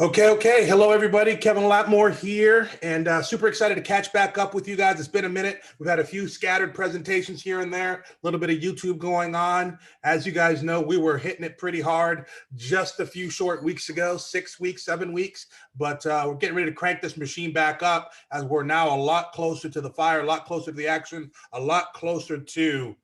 Okay. Hello, everybody. Kevin Latmore here, and super excited to catch back up with you guys. It's been a minute. We've had a few scattered presentations here and there, a little bit of YouTube going on. As you guys know, we were hitting it pretty hard just a few short weeks ago, 6 weeks, 7 weeks, but we're getting ready to crank this machine back up as we're now a lot closer to the fire, a lot closer to the action, a lot closer to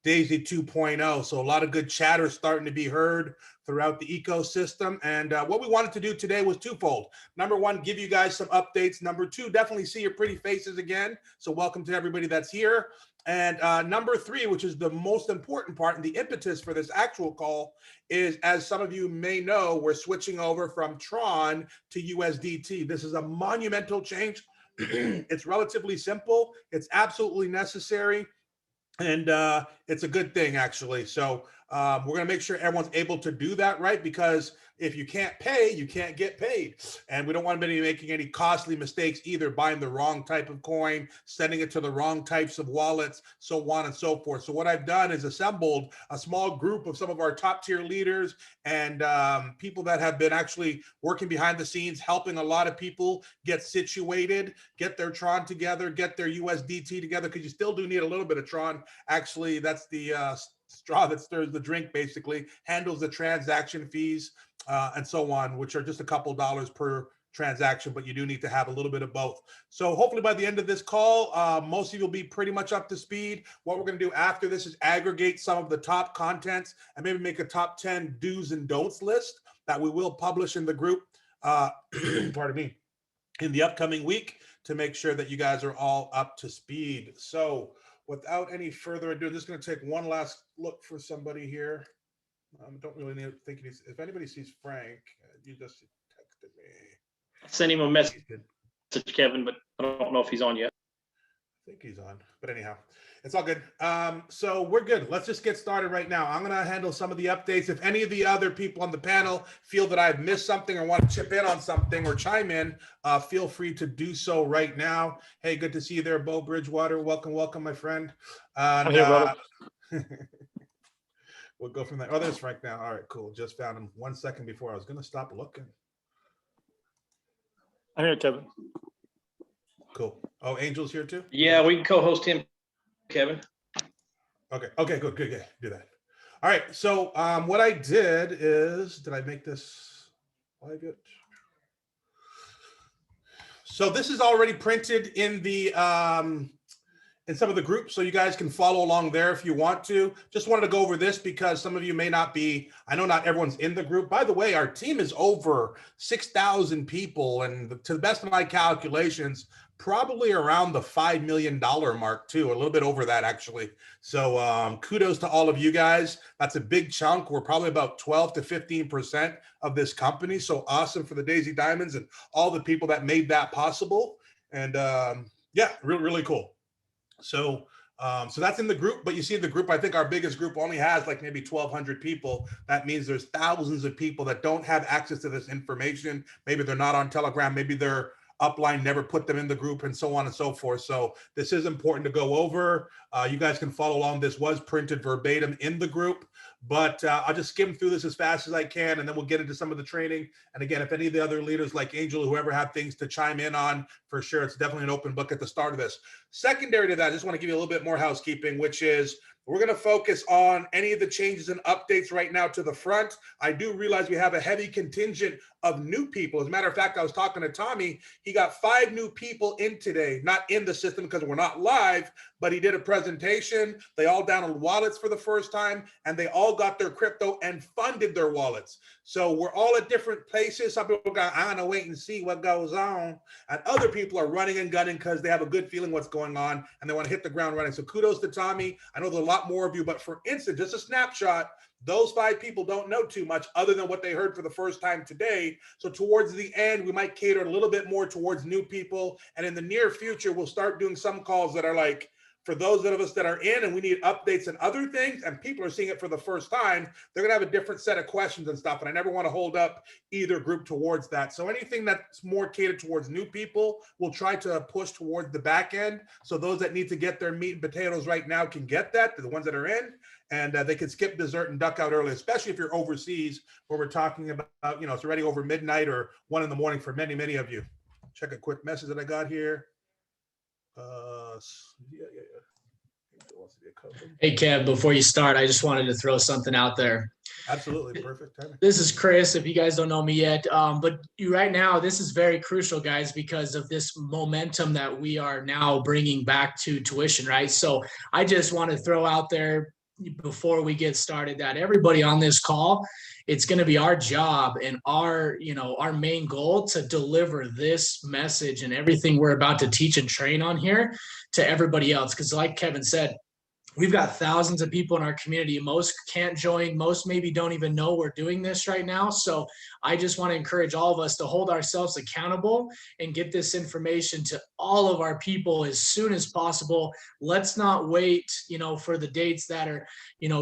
Daisy 2.0. So a lot of good chatter starting to be heard throughout the ecosystem. And what we wanted to do today was twofold. Number one, give you guys some updates. Number two, definitely see your pretty faces again. So welcome to everybody that's here. And number three, which is the most important part and the impetus for this actual call, is, as some of you may know, we're switching over from Tron to USDT. This is a monumental change. It's relatively simple. It's absolutely necessary. And it's a good thing, actually. So we're going to make sure everyone's able to do that right, because if you can't pay, you can't get paid. And we don't want anybody making any costly mistakes, either buying the wrong type of coin, sending it to the wrong types of wallets, so on and so forth. So what I've done is assembled a small group of some of our top tier leaders and people that have been actually working behind the scenes, helping a lot of people get situated, get their Tron together, get their USDT together, because you still do need a little bit of Tron. Actually, that's the straw that stirs the drink, basically, handles the transaction fees and so on, which are just a couple dollars per transaction, but you do need to have a little bit of both. So hopefully by the end of this call, most of you will be pretty much up to speed. What we're going to do after this is aggregate some of the top contents and maybe make a top 10 do's and don'ts list that we will publish in the group, pardon me, in the upcoming week, to make sure that you guys are all up to speed. So without any further ado, I'm just going to take one last look for somebody here. Don't really need to think if anybody sees Frank, you just texted me. I sent him a message, Kevin, but I don't know if he's on yet. I think he's on, but anyhow, it's all good. So we're good. Let's just get started right now. I'm going to handle some of the updates. If any of the other people on the panel feel that I've missed something or want to chip in on something or chime in, feel free to do so right now. Hey, good to see you there, Bo Bridgewater. Welcome, my friend. I'm here, brother. We'll go from there. Oh, there's Frank now. All right, cool. Just found him 1 second before I was going to stop looking. I'm here, Kevin. Cool. Oh, Angel's here too? Yeah, we can co-host him, Kevin. Okay, good. Do that. All right, so what I did is, did I make this live yet? So this is already printed in the in some of the groups, so you guys can follow along there if you want to. Just wanted to go over this because some of you may not be, I know not everyone's in the group. By the way, our team is over 6,000 people, and to the best of my calculations, probably around the $5 million mark too, a little bit over that actually. So kudos to all of you guys. That's a big chunk. We're probably about 12 to 15% of this company. So awesome for the Daisy Diamonds and all the people that made that possible. And yeah, really cool. So that's in the group, but you see the group, I think our biggest group only has like maybe 1,200 people. That means there's thousands of people that don't have access to this information. Maybe they're not on Telegram, maybe their upline never put them in the group, and so on and so forth. So this is important to go over. You guys can follow along. This was printed verbatim in the group, but I'll just skim through this as fast as I can, and then we'll get into some of the training. And again, if any of the other leaders like Angel or whoever have things to chime in on, for sure, it's definitely an open book at the start of this. Secondary to that, I just want to give you a little bit more housekeeping, which is we're going to focus on any of the changes and updates right now to the front. I do realize we have a heavy contingent of new people. As a matter of fact, I was talking to Tommy. He got 5 new people in today, not in the system because we're not live, but he did a presentation. They all downloaded wallets for the first time, and they all got their crypto and funded their wallets. So we're all at different places. Some people go, I'm going to wait and see what goes on. And other people are running and gunning because they have a good feeling what's going on and they want to hit the ground running. So kudos to Tommy. I know there's a lot more of you, but for instance, just a snapshot, those 5 people don't know too much other than what they heard for the first time today. So towards the end, we might cater a little bit more towards new people. And in the near future, we'll start doing some calls that are like, for those of us that are in and we need updates and other things, and people are seeing it for the first time, they're going to have a different set of questions and stuff. And I never want to hold up either group towards that. So anything that's more catered towards new people, we'll try to push towards the back end. So those that need to get their meat and potatoes right now can get that, the ones that are in. and they can skip dessert and duck out early, especially if you're overseas, where we're talking about, it's already over midnight or 1 a.m. for many, many of you. Check a quick message that I got here. Yeah. Hey, Kev, before you start, I just wanted to throw something out there. Absolutely. Perfect timing. This is Chris, if you guys don't know me yet. But right now, this is very crucial, guys, because of this momentum that we are now bringing back to tuition, right? So I just want to throw out there before we get started that everybody on this call, it's going to be our job and our main goal to deliver this message and everything we're about to teach and train on here to everybody else. Because like Kevin said, we've got thousands of people in our community. Most can't join. Most maybe don't even know we're doing this right now. So I just want to encourage all of us to hold ourselves accountable and get this information to all of our people as soon as possible. Let's not wait, for the dates that are,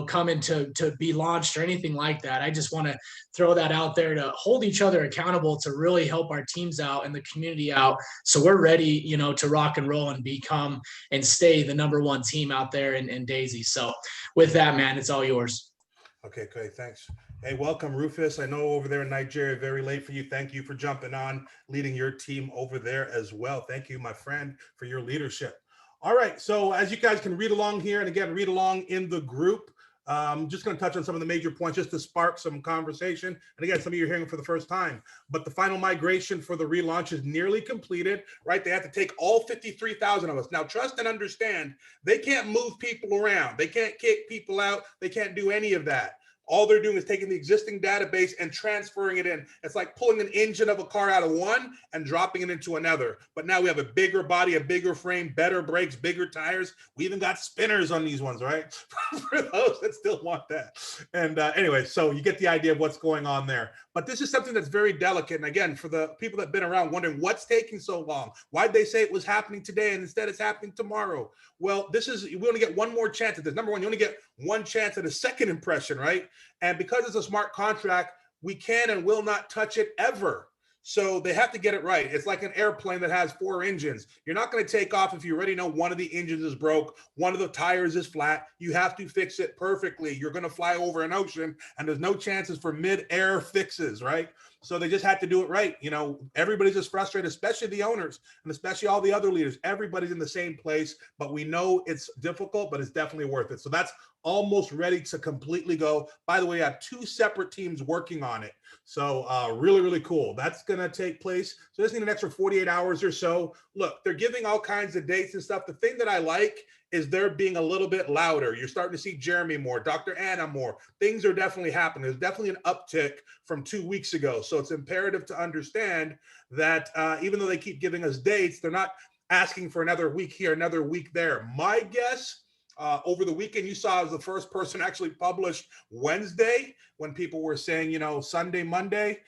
coming to be launched or anything like that. I just want to throw that out there to hold each other accountable to really help our teams out and the community out. So we're ready, to rock and roll and become and stay the number one team out there in Daisy. So with that, man, it's all yours. Okay, great. Thanks. Hey, welcome, Rufus. I know over there in Nigeria, very late for you. Thank you for jumping on, leading your team over there as well. Thank you, my friend, for your leadership. All right. So as you guys can read along here, and again, read along in the group, I'm just going to touch on some of the major points just to spark some conversation. And again, some of you are hearing for the first time, but the final migration for the relaunch is nearly completed, right? They have to take all 53,000 of us. Now, trust and understand, they can't move people around. They can't kick people out. They can't do any of that. All they're doing is taking the existing database and transferring it in. It's like pulling an engine of a car out of one and dropping it into another. But now we have a bigger body, a bigger frame, better brakes, bigger tires. We even got spinners on these ones, right? For those that still want that. And anyway, so you get the idea of what's going on there. But this is something that's very delicate. And again, for the people that have been around wondering what's taking so long, why'd they say it was happening today and instead it's happening tomorrow? Well, we only get one more chance at this. Number one, you only get one chance at a second impression, right? And because it's a smart contract, we can and will not touch it ever. So they have to get it right. It's like an airplane that has 4 engines. You're not going to take off if you already know one of the engines is broke, one of the tires is flat. You have to fix it perfectly. You're going to fly over an ocean and there's no chances for mid-air fixes, right? So they just had to do it right. Everybody's just frustrated, especially the owners and especially all the other leaders. Everybody's in the same place, but we know it's difficult, but it's definitely worth it. So that's almost ready to completely go. By the way, I have 2 separate teams working on it. So really, really cool. That's going to take place. So just need an extra 48 hours or so. Look, they're giving all kinds of dates and stuff. The thing that I like is they're being a little bit louder. You're starting to see Jeremy more, Dr. Anna more. Things are definitely happening. There's definitely an uptick from 2 weeks ago. So it's imperative to understand that even though they keep giving us dates, they're not asking for another week here, another week there. My guess, over the weekend, you saw I was the first person actually published Wednesday when people were saying, Sunday, Monday.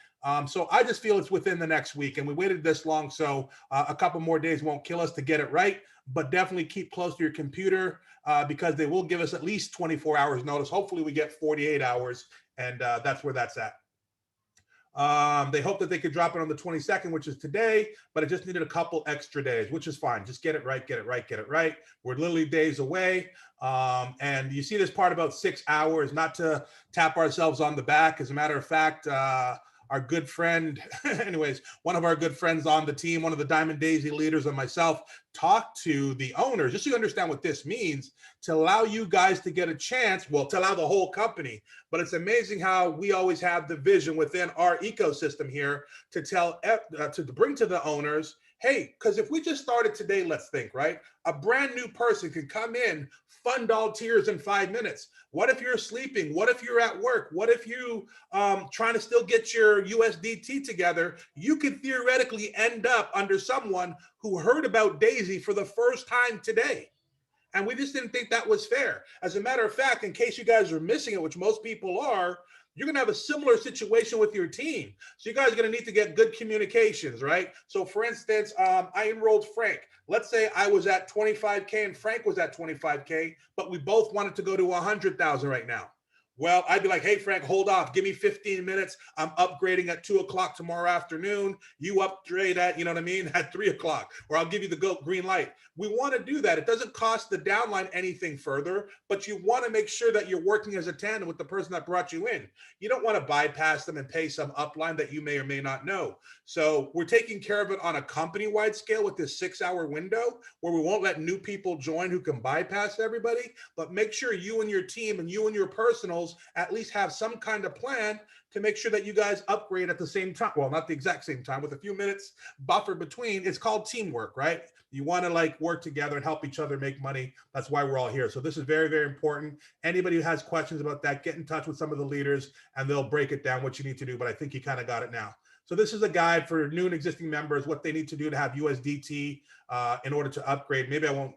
So I just feel it's within the next week, and we waited this long. So a couple more days won't kill us to get it right, but definitely keep close to your computer because they will give us at least 24 hours notice. Hopefully we get 48 hours, and that's where that's at. They hope that they could drop it on the 22nd, which is today, but it just needed a couple extra days, which is fine. Just get it right, get it right, get it right. We're literally days away. And you see this part about 6 hours, not to tap ourselves on the back. As a matter of fact, our good friend, anyways, one of our good friends on the team, one of the Diamond Daisy leaders and myself talked to the owners, just so you understand what this means, to allow you guys to get a chance, well, to allow the whole company. But it's amazing how we always have the vision within our ecosystem here to to bring to the owners, hey, because if we just started today, let's think, right? A brand new person can come in, fund all tiers in 5 minutes. What if you're sleeping? What if you're at work? What if you trying to still get your USDT together? You could theoretically end up under someone who heard about Daisy for the first time today. And we just didn't think that was fair. As a matter of fact, in case you guys are missing it, which most people are, you're going to have a similar situation with your team. So you guys are going to need to get good communications, right? So for instance, I enrolled Frank. Let's say I was at 25K and Frank was at 25K, but we both wanted to go to 100,000 right now. Well, I'd be like, hey, Frank, hold off. Give me 15 minutes. I'm upgrading at 2 o'clock tomorrow afternoon. You upgrade at, you know what I mean, at 3 o'clock, or I'll give you the green light. We want to do that. It doesn't cost the downline anything further, but you want to make sure that you're working as a tandem with the person that brought you in. You don't want to bypass them and pay some upline that you may or may not know. So we're taking care of it on a company-wide scale with this 6-hour window where we won't let new people join who can bypass everybody, but make sure you and your team and you and your personals at least have some kind of plan to make sure that you guys upgrade at the same time. Well, not the exact same time, with a few minutes buffer between. It's called teamwork, right? You want to like work together and help each other make money. That's why we're all here. So this is very, very important. Anybody who has questions about that, get in touch with some of the leaders and they'll break it down what you need to do. But I think you kind of got it now. So this is a guide for new and existing members, what they need to do to have USDT in order to upgrade. Maybe I won't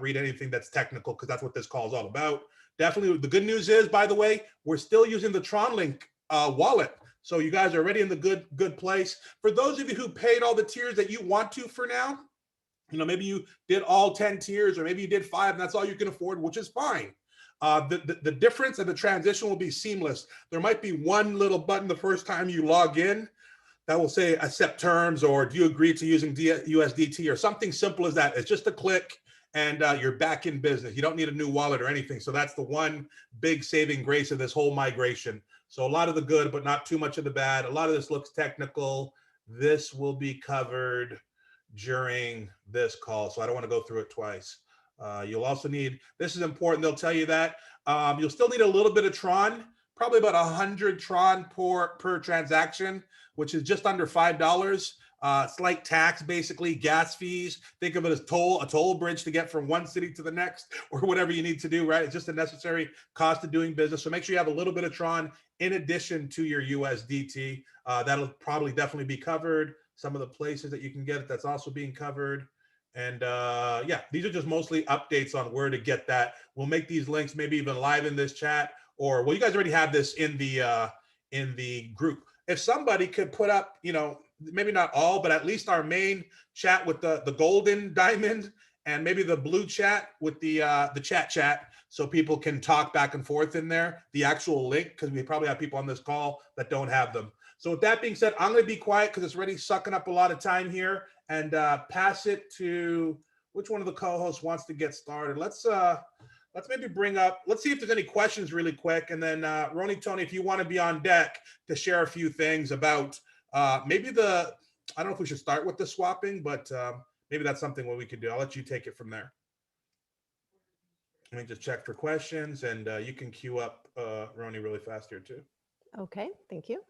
read anything that's technical because that's what this call is all about. Definitely. The good news is, by the way, we're still using the TronLink wallet. So you guys are already in the good place. For those of you who paid all the tiers that you want to for now, you know, maybe you did all 10 tiers or maybe you did 5 and that's all you can afford, which is fine. The difference and the transition will be seamless. There might be one little button the first time you log in that will say accept terms or do you agree to using USDT or something simple as that. It's just a click and you're back in business. You don't need a new wallet or anything. So that's the one big saving grace of this whole migration. So a lot of the good, but not too much of the bad. A lot of this looks technical. This will be covered during this call. So I don't want to go through it twice. You'll also need, this is important, they'll tell you that. You'll still need a little bit of Tron, probably about 100 Tron per transaction, which is just under $5. Slight tax, basically, gas fees. Think of it as a toll bridge to get from one city to the next or whatever you need to do, right? It's just a necessary cost of doing business. So make sure you have a little bit of Tron in addition to your USDT. That'll probably definitely be covered. Some of the places that you can get it, that's also being covered. And yeah, these are just mostly updates on where to get that. We'll make these links maybe even live in this chat, or well, you guys already have this in the group. If somebody could put up, you know, maybe not all, but at least our main chat with the golden diamond and maybe the blue chat with the chat, so people can talk back and forth in there, the actual link, because we probably have people on this call that don't have them. So with that being said, I'm going to be quiet because it's already sucking up a lot of time here and pass it to which one of the co-hosts wants to get started. Let's maybe bring up, let's see if there's any questions really quick. And then Ronnie, Tony, if you want to be on deck to share a few things about maybe I don't know if we should start with the swapping, but maybe that's something what we could do. I'll let you take it from there. Let me just check for questions and you can queue up Ronnie really fast here too. Okay, thank you.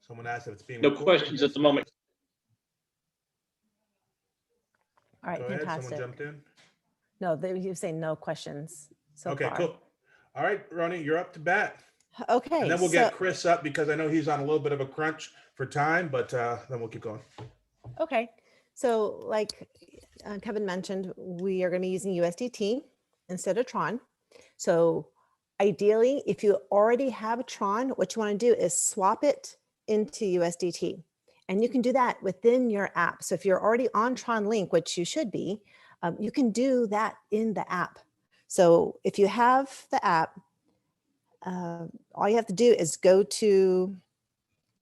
Someone asked if it's being No recorded. questions at the moment. All right, Go ahead, fantastic. someone jumped in. No, you're saying no questions so Okay, far. cool. All right, Ronnie, you're up to bat. Okay. And then we'll get Chris up because I know he's on a little bit of a crunch for time, but then we'll keep going. Okay. So like Kevin mentioned, we are going to be using USDT instead of Tron. So ideally, if you already have Tron, what you want to do is swap it into USDT. And you can do that within your app. So if you're already on Tron Link, which you should be, you can do that in the app. So if you have the app, all you have to do is go to,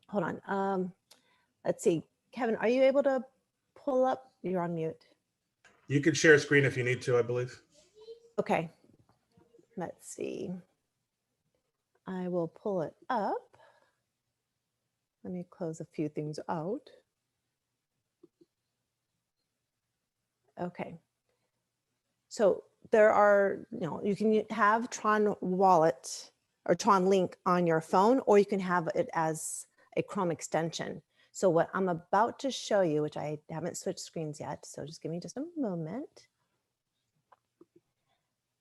hold on. Let's see, Kevin, are you able to pull up? You're on mute. You can share screen if you need to, I believe. Okay. Let's see. I will pull it up. Let me close a few things out. Okay. So there are, you can have Tron Wallet or Tron Link on your phone, or you can have it as a Chrome extension. So what I'm about to show you, which I haven't switched screens yet, so just give me just a moment.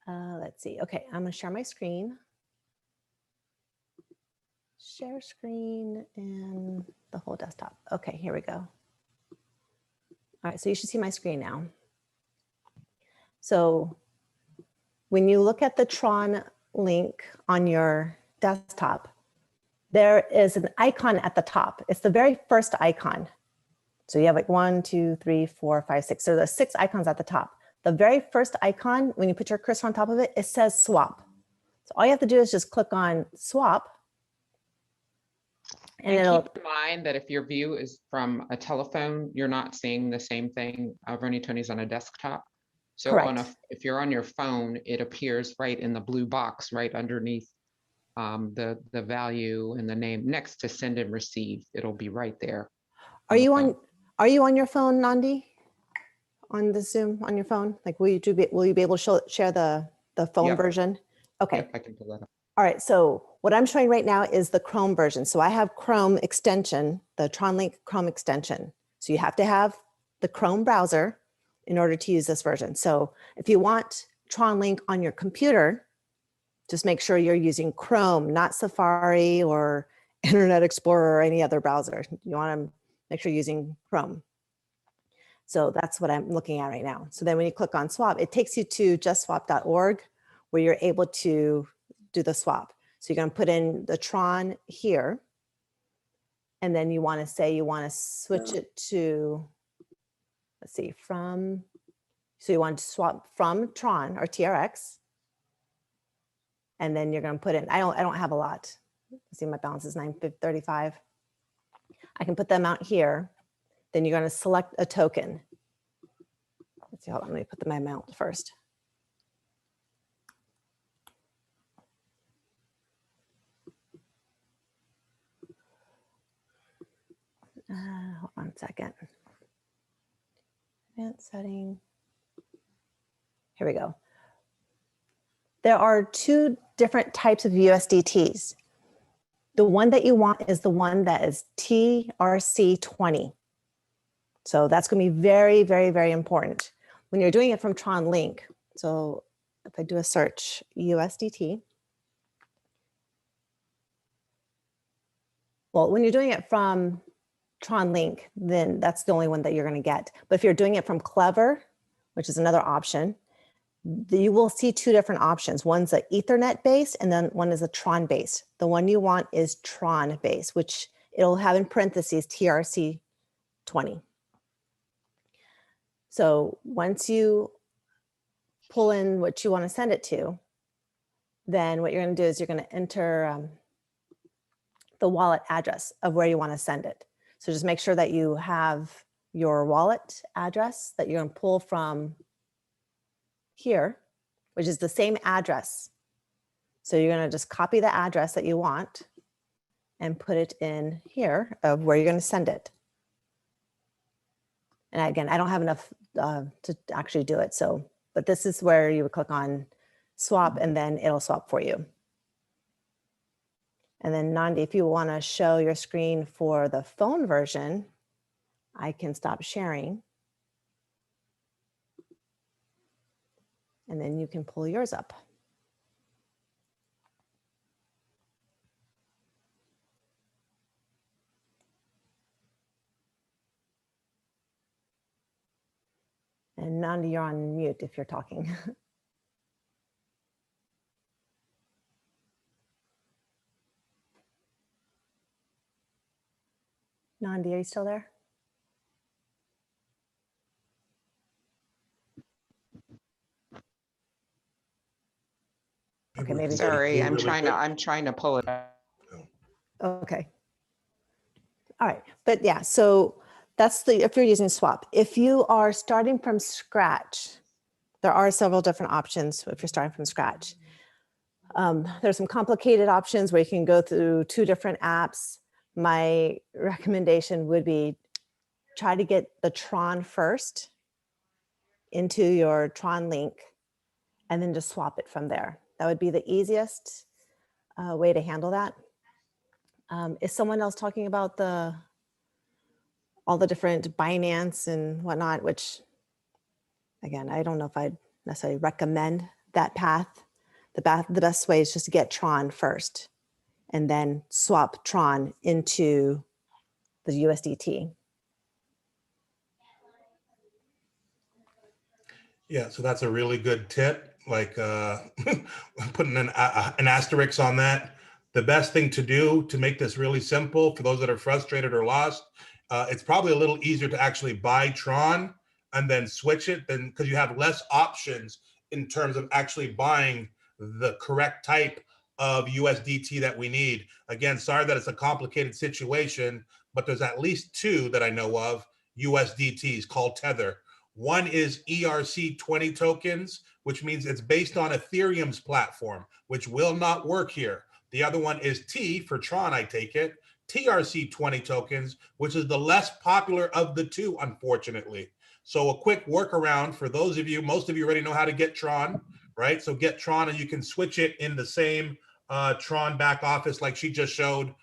Let's see. Okay, I'm going to share my screen. Share screen and the whole desktop. Okay, here we go. All right, so you should see my screen now. So when you look at the Tron link on your desktop, there is an icon at the top. It's the very first icon. So you have like 1, 2, 3, 4, 5, 6. So there's 6 icons at the top. the very first icon, when you put your cursor on top of it, it says swap. So all you have to do is just click on swap. And it'll, keep in mind that if your view is from a telephone, you're not seeing the same thing. Bernie Tony's on a desktop. So correct. if you're on your phone, it appears right in the blue box, right underneath the value and the name next to send and receive. It'll be right there. Are you on your phone, Nandi? On the Zoom on your phone? Like, will you be able to share the phone Yep. version? Okay. Yep, I can pull that up. All right, so what I'm showing right now is the Chrome version. So I have Chrome extension, the TronLink Chrome extension. So you have to have the Chrome browser in order to use this version. So if you want TronLink on your computer, just make sure you're using Chrome, not Safari or Internet Explorer or any other browser. You want to make sure you're using Chrome. So that's what I'm looking at right now. So then when you click on swap, it takes you to justswap.org where you're able to do the swap. So you're going to put in the Tron here. And then you want to say you want to switch it to, let's see, so you want to swap from Tron or TRX. And then you're going to put in, I don't have a lot. Let's see, my balance is 935. I can put the amount here. Then you're going to select a token. Let's see, hold on, let me put my amount first. Hold on a second. Advanced setting. Here we go. There are two different types of USDTs. The one that you want is the one that is TRC20. So that's going to be very, very, very important when you're doing it from TronLink. So if I do a search, USDT. Well, when you're doing it from TronLink, then that's the only one that you're going to get. But if you're doing it from Clever, which is another option, you will see two different options. One's an Ethernet based and then one is a Tron based. The one you want is Tron based, which it'll have in parentheses TRC20. So once you pull in what you want to send it to, then what you're going to do is you're going to enter the wallet address of where you want to send it. So just make sure that you have your wallet address that you're going to pull from here, which is the same address. So you're going to just copy the address that you want and put it in here of where you're going to send it. And again, I don't have enough to actually do it. So, but this is where you would click on swap and then it'll swap for you. And then Nandi, if you want to show your screen for the phone version, I can stop sharing. And then you can pull yours up. And Nandi, you're on mute if you're talking. Nandi, are you still there? Okay, maybe. Sorry, I'm trying to pull it up. Okay. All right, but yeah, so that's if you're using swap. If you are starting from scratch, there are several different options if you're starting from scratch. There's some complicated options where you can go through two different apps. My recommendation would be try to get the Tron first into your TronLink and then just swap it from there. That would be the easiest way to handle that. Is someone else talking about all the different Binance and whatnot, which again, I don't know if I'd necessarily recommend that path. The best way is just to get Tron first and then swap Tron into the USDT. Yeah, so that's a really good tip, like putting an asterisk on that. The best thing to do to make this really simple for those that are frustrated or lost, it's probably a little easier to actually buy Tron and then switch it, then because you have less options in terms of actually buying the correct type of USDT that we need. Again, sorry that it's a complicated situation, but there's at least two that I know of USDTs called Tether. One is ERC20 tokens, which means it's based on Ethereum's platform, which will not work here. The other one is T for Tron, I take it, TRC20 tokens, which is the less popular of the two, unfortunately. So a quick workaround for those of you, most of you already know how to get Tron, right? So get Tron and you can switch it in the same Tron back office like she just showed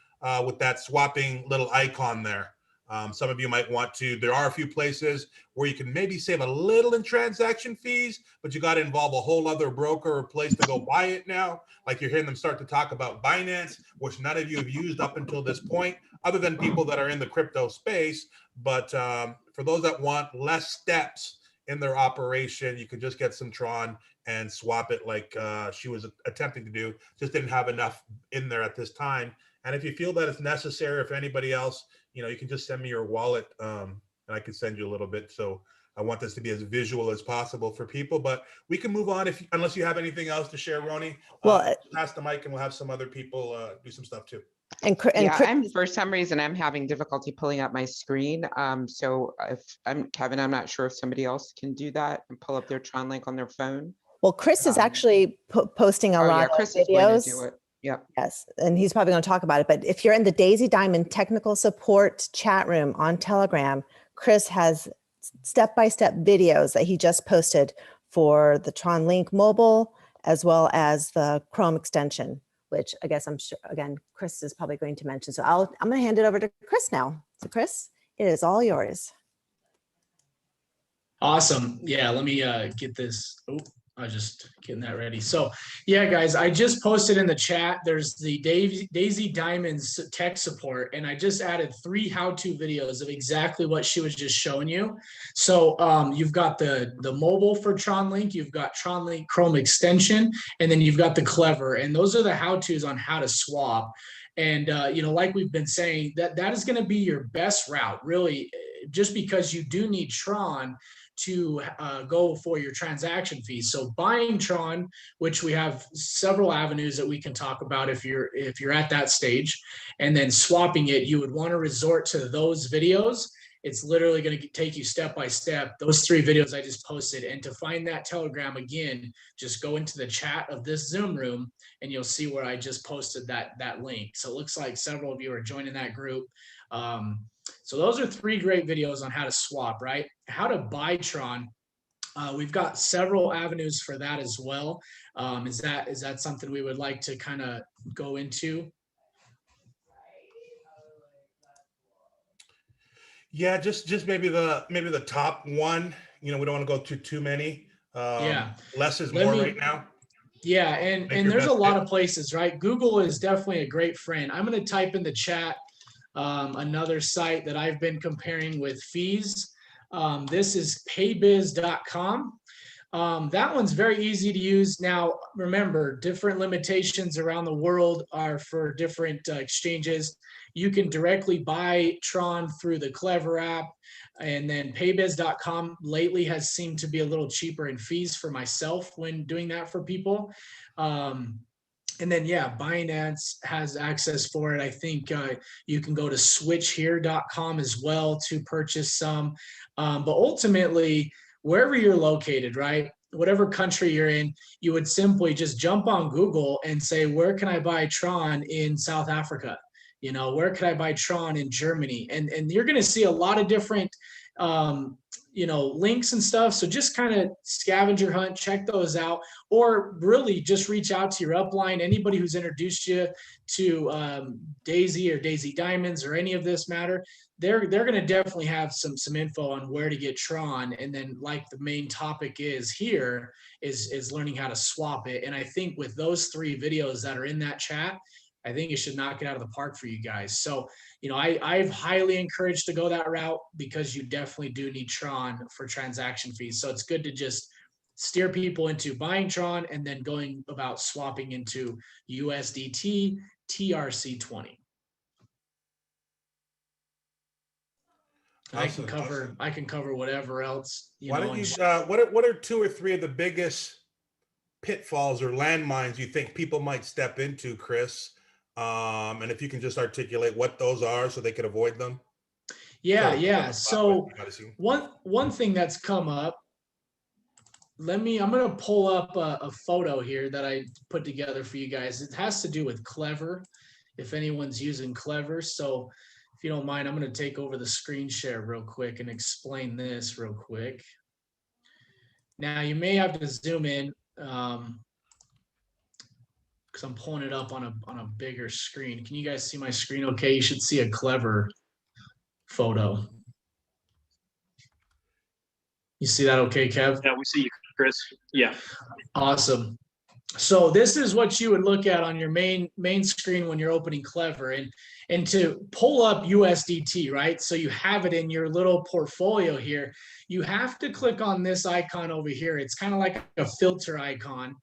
with that swapping little icon there. Some of you might want to, there are a few places where you can maybe save a little in transaction fees, but you got to involve a whole other broker or place to go buy it now. Like you're hearing them start to talk about Binance, which none of you have used up until this point, other than people that are in the crypto space. But for those that want less steps in their operation, you could just get some Tron and swap it like she was attempting to do, just didn't have enough in there at this time. And if you feel that it's necessary, if anybody else, you know, you can just send me your wallet and I can send you a little bit. So I want this to be as visual as possible for people, but we can move on unless you have anything else to share, Roni. Well, pass the mic and we'll have some other people do some stuff too. and Yeah, Chris, for some reason, I'm having difficulty pulling up my screen. So if Kevin, I'm not sure if somebody else can do that and pull up their Tron link on their phone. well, Chris is actually posting a lot Chris of is going to videos. do it. Yep. Yes, and he's probably going to talk about it. But if you're in the Daisy Diamond technical support chat room on Telegram, Chris has step-by-step videos that he just posted for the Tron Link mobile, as well as the Chrome extension, which I guess I'm sure, again, Chris is probably going to mention. So I'm going to hand it over to Chris now. So Chris, it is all yours. Awesome. Yeah, let me get this. Oh, I was just getting that ready. So yeah, guys, I just posted in the chat. There's the Daisy Diamonds tech support, and I just added 3 how-to videos of exactly what she was just showing you. So you've got the mobile for Tron Link, you've got Tron Link Chrome extension, and then you've got the Clever. And those are the how-tos on how to swap. And you know, like we've been saying, that is going to be your best route, really, just because you do need Tron to go for your transaction fees. So buying Tron, which we have several avenues that we can talk about if you're at that stage, and then swapping it, you would want to resort to those videos. It's literally going to take you step by step. Those 3 videos I just posted. And to find that Telegram again, just go into the chat of this Zoom room and you'll see where I just posted that link. So it looks like several of you are joining that group. So those are 3 great videos on how to swap, right? How to buy Tron. We've got several avenues for that as well. Is that something we would like to kind of go into? Yeah, just maybe the top one. You know, we don't want to go too many. Yeah, less is more right now. Yeah, and there's a lot of places, right? Google is definitely a great friend. I'm going to type in the chat another site that I've been comparing with fees. This is paybiz.com. That one's very easy to use. Now, remember, different limitations around the world are for different exchanges. You can directly buy Tron through the Clever app, and then paybiz.com lately has seemed to be a little cheaper in fees for myself when doing that for people. And then, yeah, Binance has access for it. I think you can go to switchhere.com as well to purchase some. But ultimately, wherever you're located, right, whatever country you're in, you would simply just jump on Google and say, where can I buy Tron in South Africa? You know, where can I buy Tron in Germany? And you're going to see a lot of different links and stuff. So just kind of scavenger hunt, check those out, or really just reach out to your upline, anybody who's introduced you to Daisy or Daisy Diamonds or any of this matter. They're going to definitely have some info on where to get Tron. And then, like the main topic is here is learning how to swap it. And I think with those 3 videos that are in that chat, I think it should knock it out of the park for you guys. So, you know, I've highly encouraged to go that route because you definitely do need Tron for transaction fees. So it's good to just steer people into buying Tron and then going about swapping into USDT TRC20. And I can Awesome, cover awesome. I can cover whatever else, you Why know. don't you, and what are 2 or 3 of the biggest pitfalls or landmines you think people might step into, Chris? And if you can just articulate what those are so they could avoid them. yeah, Sorry to put you on yeah. the spot, but So you gotta see. one thing that's come up, I'm gonna pull up a photo here that I put together for you guys. It has to do with Clever, if anyone's using Clever. So if you don't mind, I'm gonna take over the screen share real quick and explain this real quick. Now you may have to zoom in, because I'm pulling it up on a bigger screen. Can you guys see my screen okay? You should see a Clever photo. You see that okay, Kev? Yeah, we see you, Chris. Yeah. Awesome. So this is what you would look at on your main screen when you're opening Clever, and to pull up USDT, right? So you have it in your little portfolio here. You have to click on this icon over here. It's kind of like a filter icon.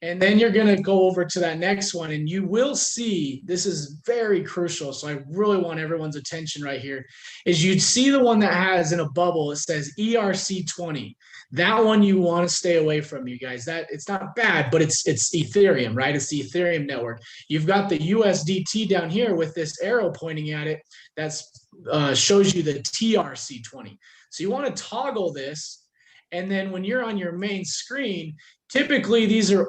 And then you're going to go over to that next one, and you will see, this is very crucial. So I really want everyone's attention right here, is you'd see the one that has in a bubble, it says ERC20. That one you want to stay away from, you guys. That it's not bad, but it's Ethereum, right? It's the Ethereum network. You've got the USDT down here with this arrow pointing at it. That's shows you the TRC20. So you want to toggle this, and then when you're on your main screen, typically these are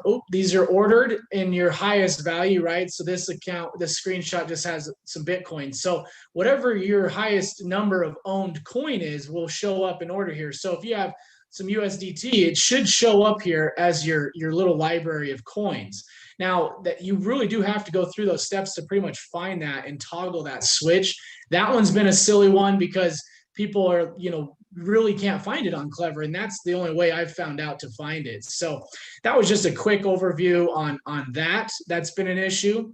ordered in your highest value, right? So this screenshot just has some Bitcoin. So whatever your highest number of owned coin is will show up in order here. So if you have some USDT, it should show up here as your little library of coins. Now that you really do have to go through those steps to pretty much find that and toggle that switch. That one's been a silly one because people are, really can't find it on Clever, and that's the only way I've found out to find it. So that was just a quick overview on that. That's been an issue.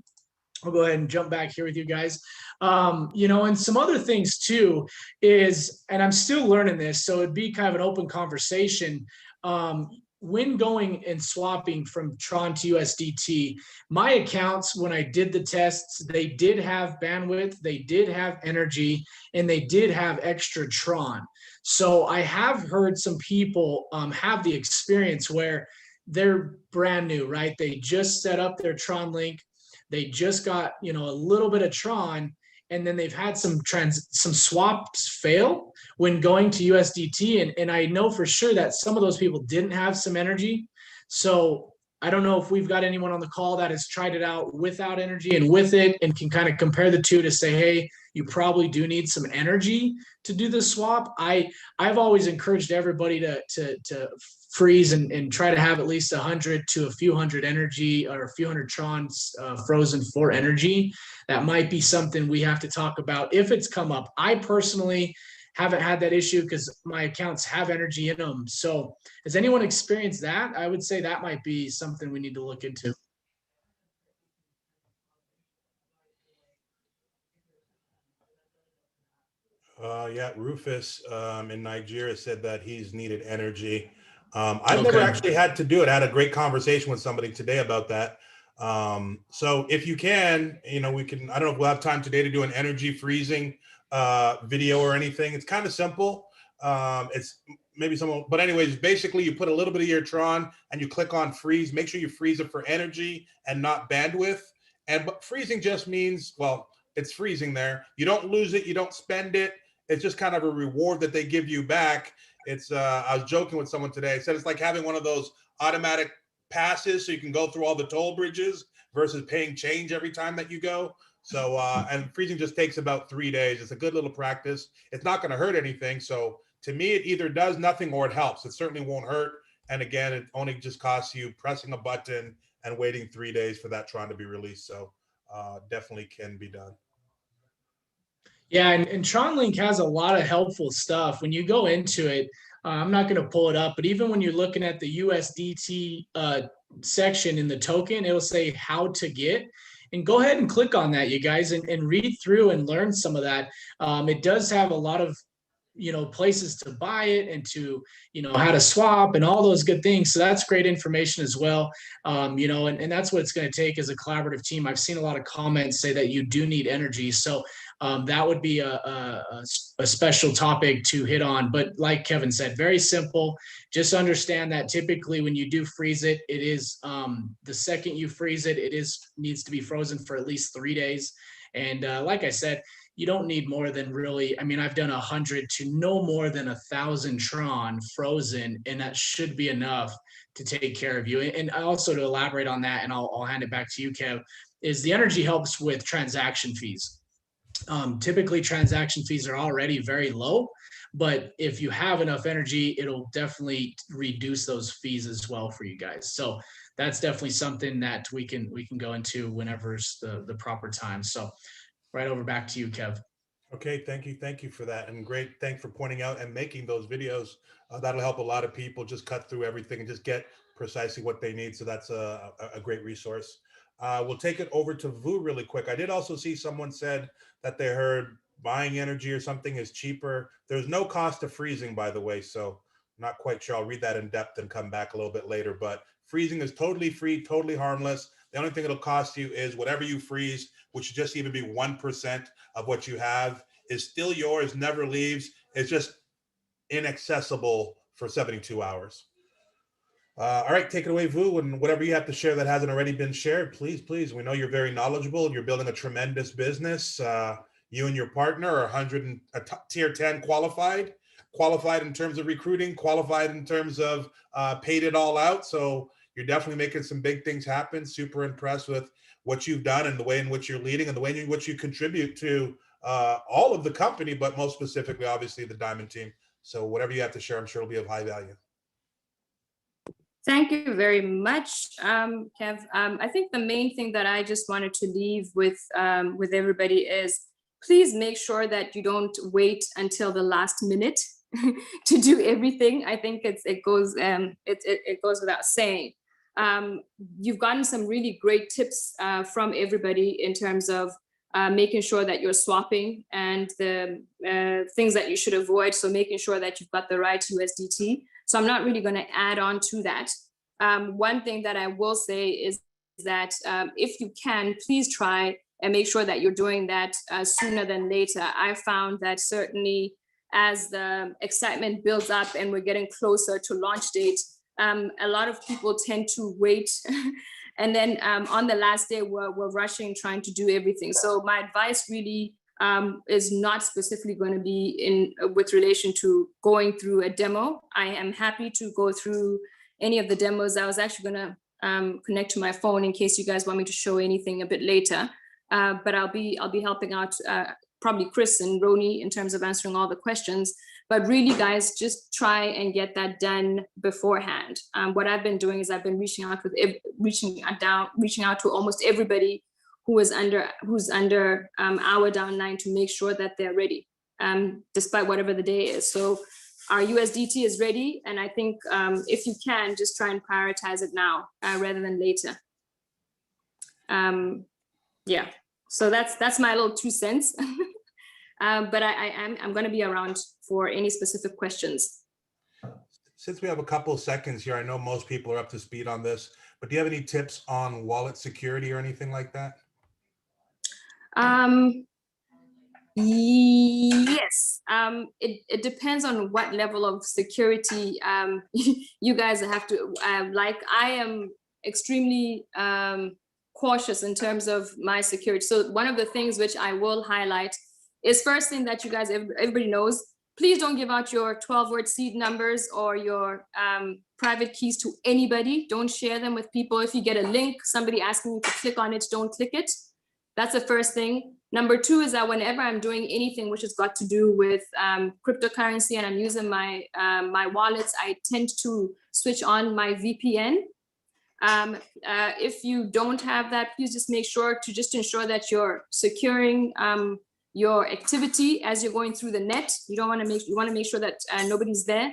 I'll go ahead and jump back here with you guys. And some other things too is, and I'm still learning this, so it'd be kind of an open conversation. When going and swapping from Tron to USDT, my accounts, when I did the tests, they did have bandwidth, they did have energy, and they did have extra Tron. So I have heard some people have the experience where they're brand new, right? They just set up their Tron link. They just got, a little bit of Tron, and then they've had some swaps fail when going to USDT. And I know for sure that some of those people didn't have some energy. So I don't know if we've got anyone on the call that has tried it out without energy and with it, and can kind of compare the two to say, hey, you probably do need some energy to do the swap. I've always encouraged everybody to freeze and try to have at least 100 to a few hundred energy, or a few hundred Trons frozen for energy. That might be something we have to talk about if it's come up. I personally haven't had that issue because my accounts have energy in them. So has anyone experienced that? I would say that might be something we need to look into. Yeah, Rufus in Nigeria said that he's needed energy. I've never actually had to do it. I had a great conversation with somebody today about that. So if you can, we can, I don't know if we'll have time today to do an energy freezing video or anything. It's kind of simple. It's maybe someone, but anyways, basically you put a little bit of your Tron and you click on freeze. Make sure you freeze it for energy and not bandwidth. But freezing just means, well, it's freezing there. You don't lose it. You don't spend it. It's just kind of a reward that they give you back. It's I was joking with someone today. I said it's like having one of those automatic passes so you can go through all the toll bridges versus paying change every time that you go. So and freezing just takes about 3 days. It's a good little practice. It's not going to hurt anything. So to me, it either does nothing or it helps. It certainly won't hurt. And again, it only just costs you pressing a button and waiting 3 days for that Tron to be released. So definitely can be done. Yeah, and TronLink has a lot of helpful stuff. When you go into it, I'm not going to pull it up, but even when you're looking at the USDT section in the token, it'll say how to get. And go ahead and click on that, you guys, and read through and learn some of that. It does have a lot of places to buy it and to, how to swap and all those good things. So that's great information as well. And that's what it's going to take as a collaborative team. I've seen a lot of comments say that you do need energy. So that would be a special topic to hit on. But like Kevin said, very simple. Just understand that typically when you do freeze it, it is the second you freeze it, needs to be frozen for at least 3 days. And like I said, you don't need more than really, I mean, I've done 100 to no more than 1,000 Tron frozen, and that should be enough to take care of you. And also to elaborate on that, and I'll hand it back to you, Kev, is the energy helps with transaction fees. Typically transaction fees are already very low, but if you have enough energy, it'll definitely reduce those fees as well for you guys. So that's definitely something that we can go into whenever's the proper time. So right over back to you, Kev. Okay, thank you for that, and great. Thanks for pointing out and making those videos. That'll help a lot of people just cut through everything and just get precisely what they need. So that's a great resource. We'll take it over to Vu really quick. I did also see someone said that they heard buying energy or something is cheaper. There's no cost of freezing, by the way, so I'm not quite sure. I'll read that in depth and come back a little bit later. But freezing is totally free, totally harmless. The only thing it'll cost you is whatever you freeze, which should just even be 1% of what you have, is still yours, never leaves. It's just inaccessible for 72 hours. All right, take it away, Vu, and whatever you have to share that hasn't already been shared, please, please. We know you're very knowledgeable. You're building a tremendous business. You and your partner are tier 10 qualified in terms of recruiting, qualified in terms of paid it all out. So you're definitely making some big things happen. Super impressed with what you've done and the way in which you're leading and the way in which you contribute to all of the company, but most specifically, obviously, the Diamond team. So whatever you have to share, I'm sure it'll be of high value. Thank you very much, Kev. I think the main thing that I just wanted to leave with everybody is please make sure that you don't wait until the last minute to do everything. I think it goes without saying. You've gotten some really great tips from everybody in terms of making sure that you're swapping and the things that you should avoid. So making sure that you've got the right USDT. So I'm not really going to add on to that. One thing that I will say is that if you can, please try and make sure that you're doing that sooner than later. I found that certainly as the excitement builds up and we're getting closer to launch date, a lot of people tend to wait. And then on the last day, we're rushing, trying to do everything. So my advice really is not specifically going to be with relation to going through a demo. I am happy to go through any of the demos. I was actually going to connect to my phone in case you guys want me to show anything a bit later. But I'll be helping out probably Chris and Roni in terms of answering all the questions. But really, guys, just try and get that done beforehand. What I've been doing is I've been reaching out to almost everybody who's under our downline to make sure that they're ready, despite whatever the day is. So our USDT is ready, and I think if you can, just try and prioritize it now rather than later. Yeah, so that's my little 2 cents. But I'm going to be around for any specific questions. Since we have a couple of seconds here, I know most people are up to speed on this, but do you have any tips on wallet security or anything like that? Yes, it depends on what level of security you guys have to, like I am extremely cautious in terms of my security. So one of the things which I will highlight is first thing that you guys, everybody knows, please don't give out your 12-word seed numbers or your private keys to anybody. Don't share them with people. If you get a link, somebody asking you to click on it, don't click it. That's the first thing. Number 2 is that whenever I'm doing anything which has got to do with cryptocurrency and I'm using my my wallets, I tend to switch on my VPN. If you don't have that, please just make sure to just ensure that you're securing your activity as you're going through the net. You want to make sure that nobody's there.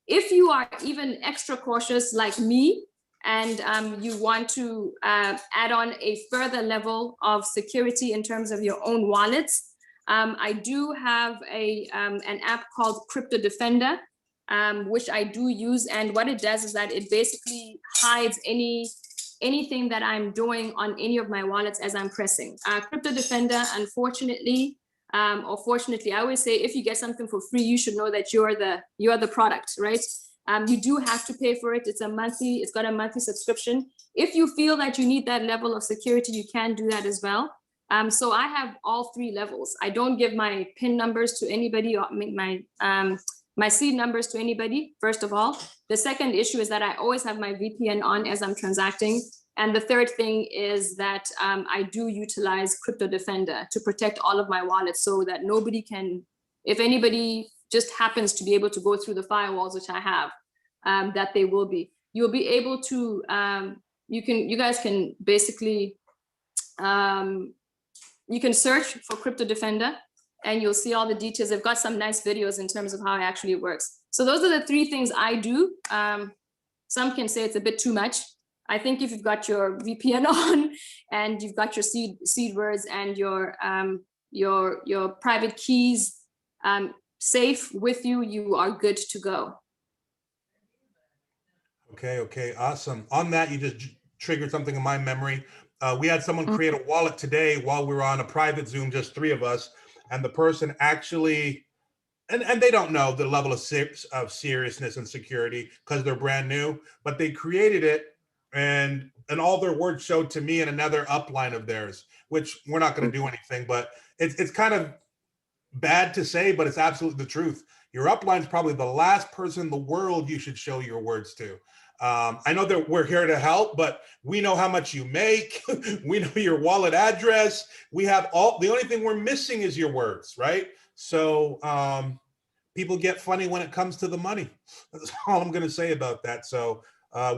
If you are even extra cautious like me, and you want to add on a further level of security in terms of your own wallets, I do have an app called Crypto Defender, which I do use. And what it does is that it basically hides anything that I'm doing on any of my wallets as I'm pressing. Crypto Defender, unfortunately, or fortunately, I always say, if you get something for free, you should know that you're the product, right? You do have to pay for it. It's got a monthly subscription. If you feel that you need that level of security, you can do that as well. So I have all 3 levels. I don't give my PIN numbers to anybody, or my seed numbers to anybody, first of all. The second issue is that I always have my VPN on as I'm transacting. And the third thing is that I do utilize Crypto Defender to protect all of my wallets, so that nobody can, if anybody just happens to be able to go through the firewalls, which I have, that they will be. You'll be able to, you guys can basically, you can search for Crypto Defender and you'll see all the details. They've got some nice videos in terms of how it actually works. So those are the 3 things I do. Some can say it's a bit too much. I think if you've got your VPN on and you've got your seed words and your private keys safe with you, you are good to go. Okay, awesome. On that, you just triggered something in my memory. We had someone create a wallet today while we were on a private Zoom, just 3 of us, and the person actually, and they don't know the level of seriousness and security because they're brand new, but they created it, and all their words showed to me in another upline of theirs, which we're not going to do anything, but it's kind of bad to say, but it's absolutely the truth. Your upline is probably the last person in the world you should show your words to. I know that we're here to help, but we know how much you make. We know your wallet address. We have the only thing we're missing is your words, right? So people get funny when it comes to the money. That's all I'm going to say about that. So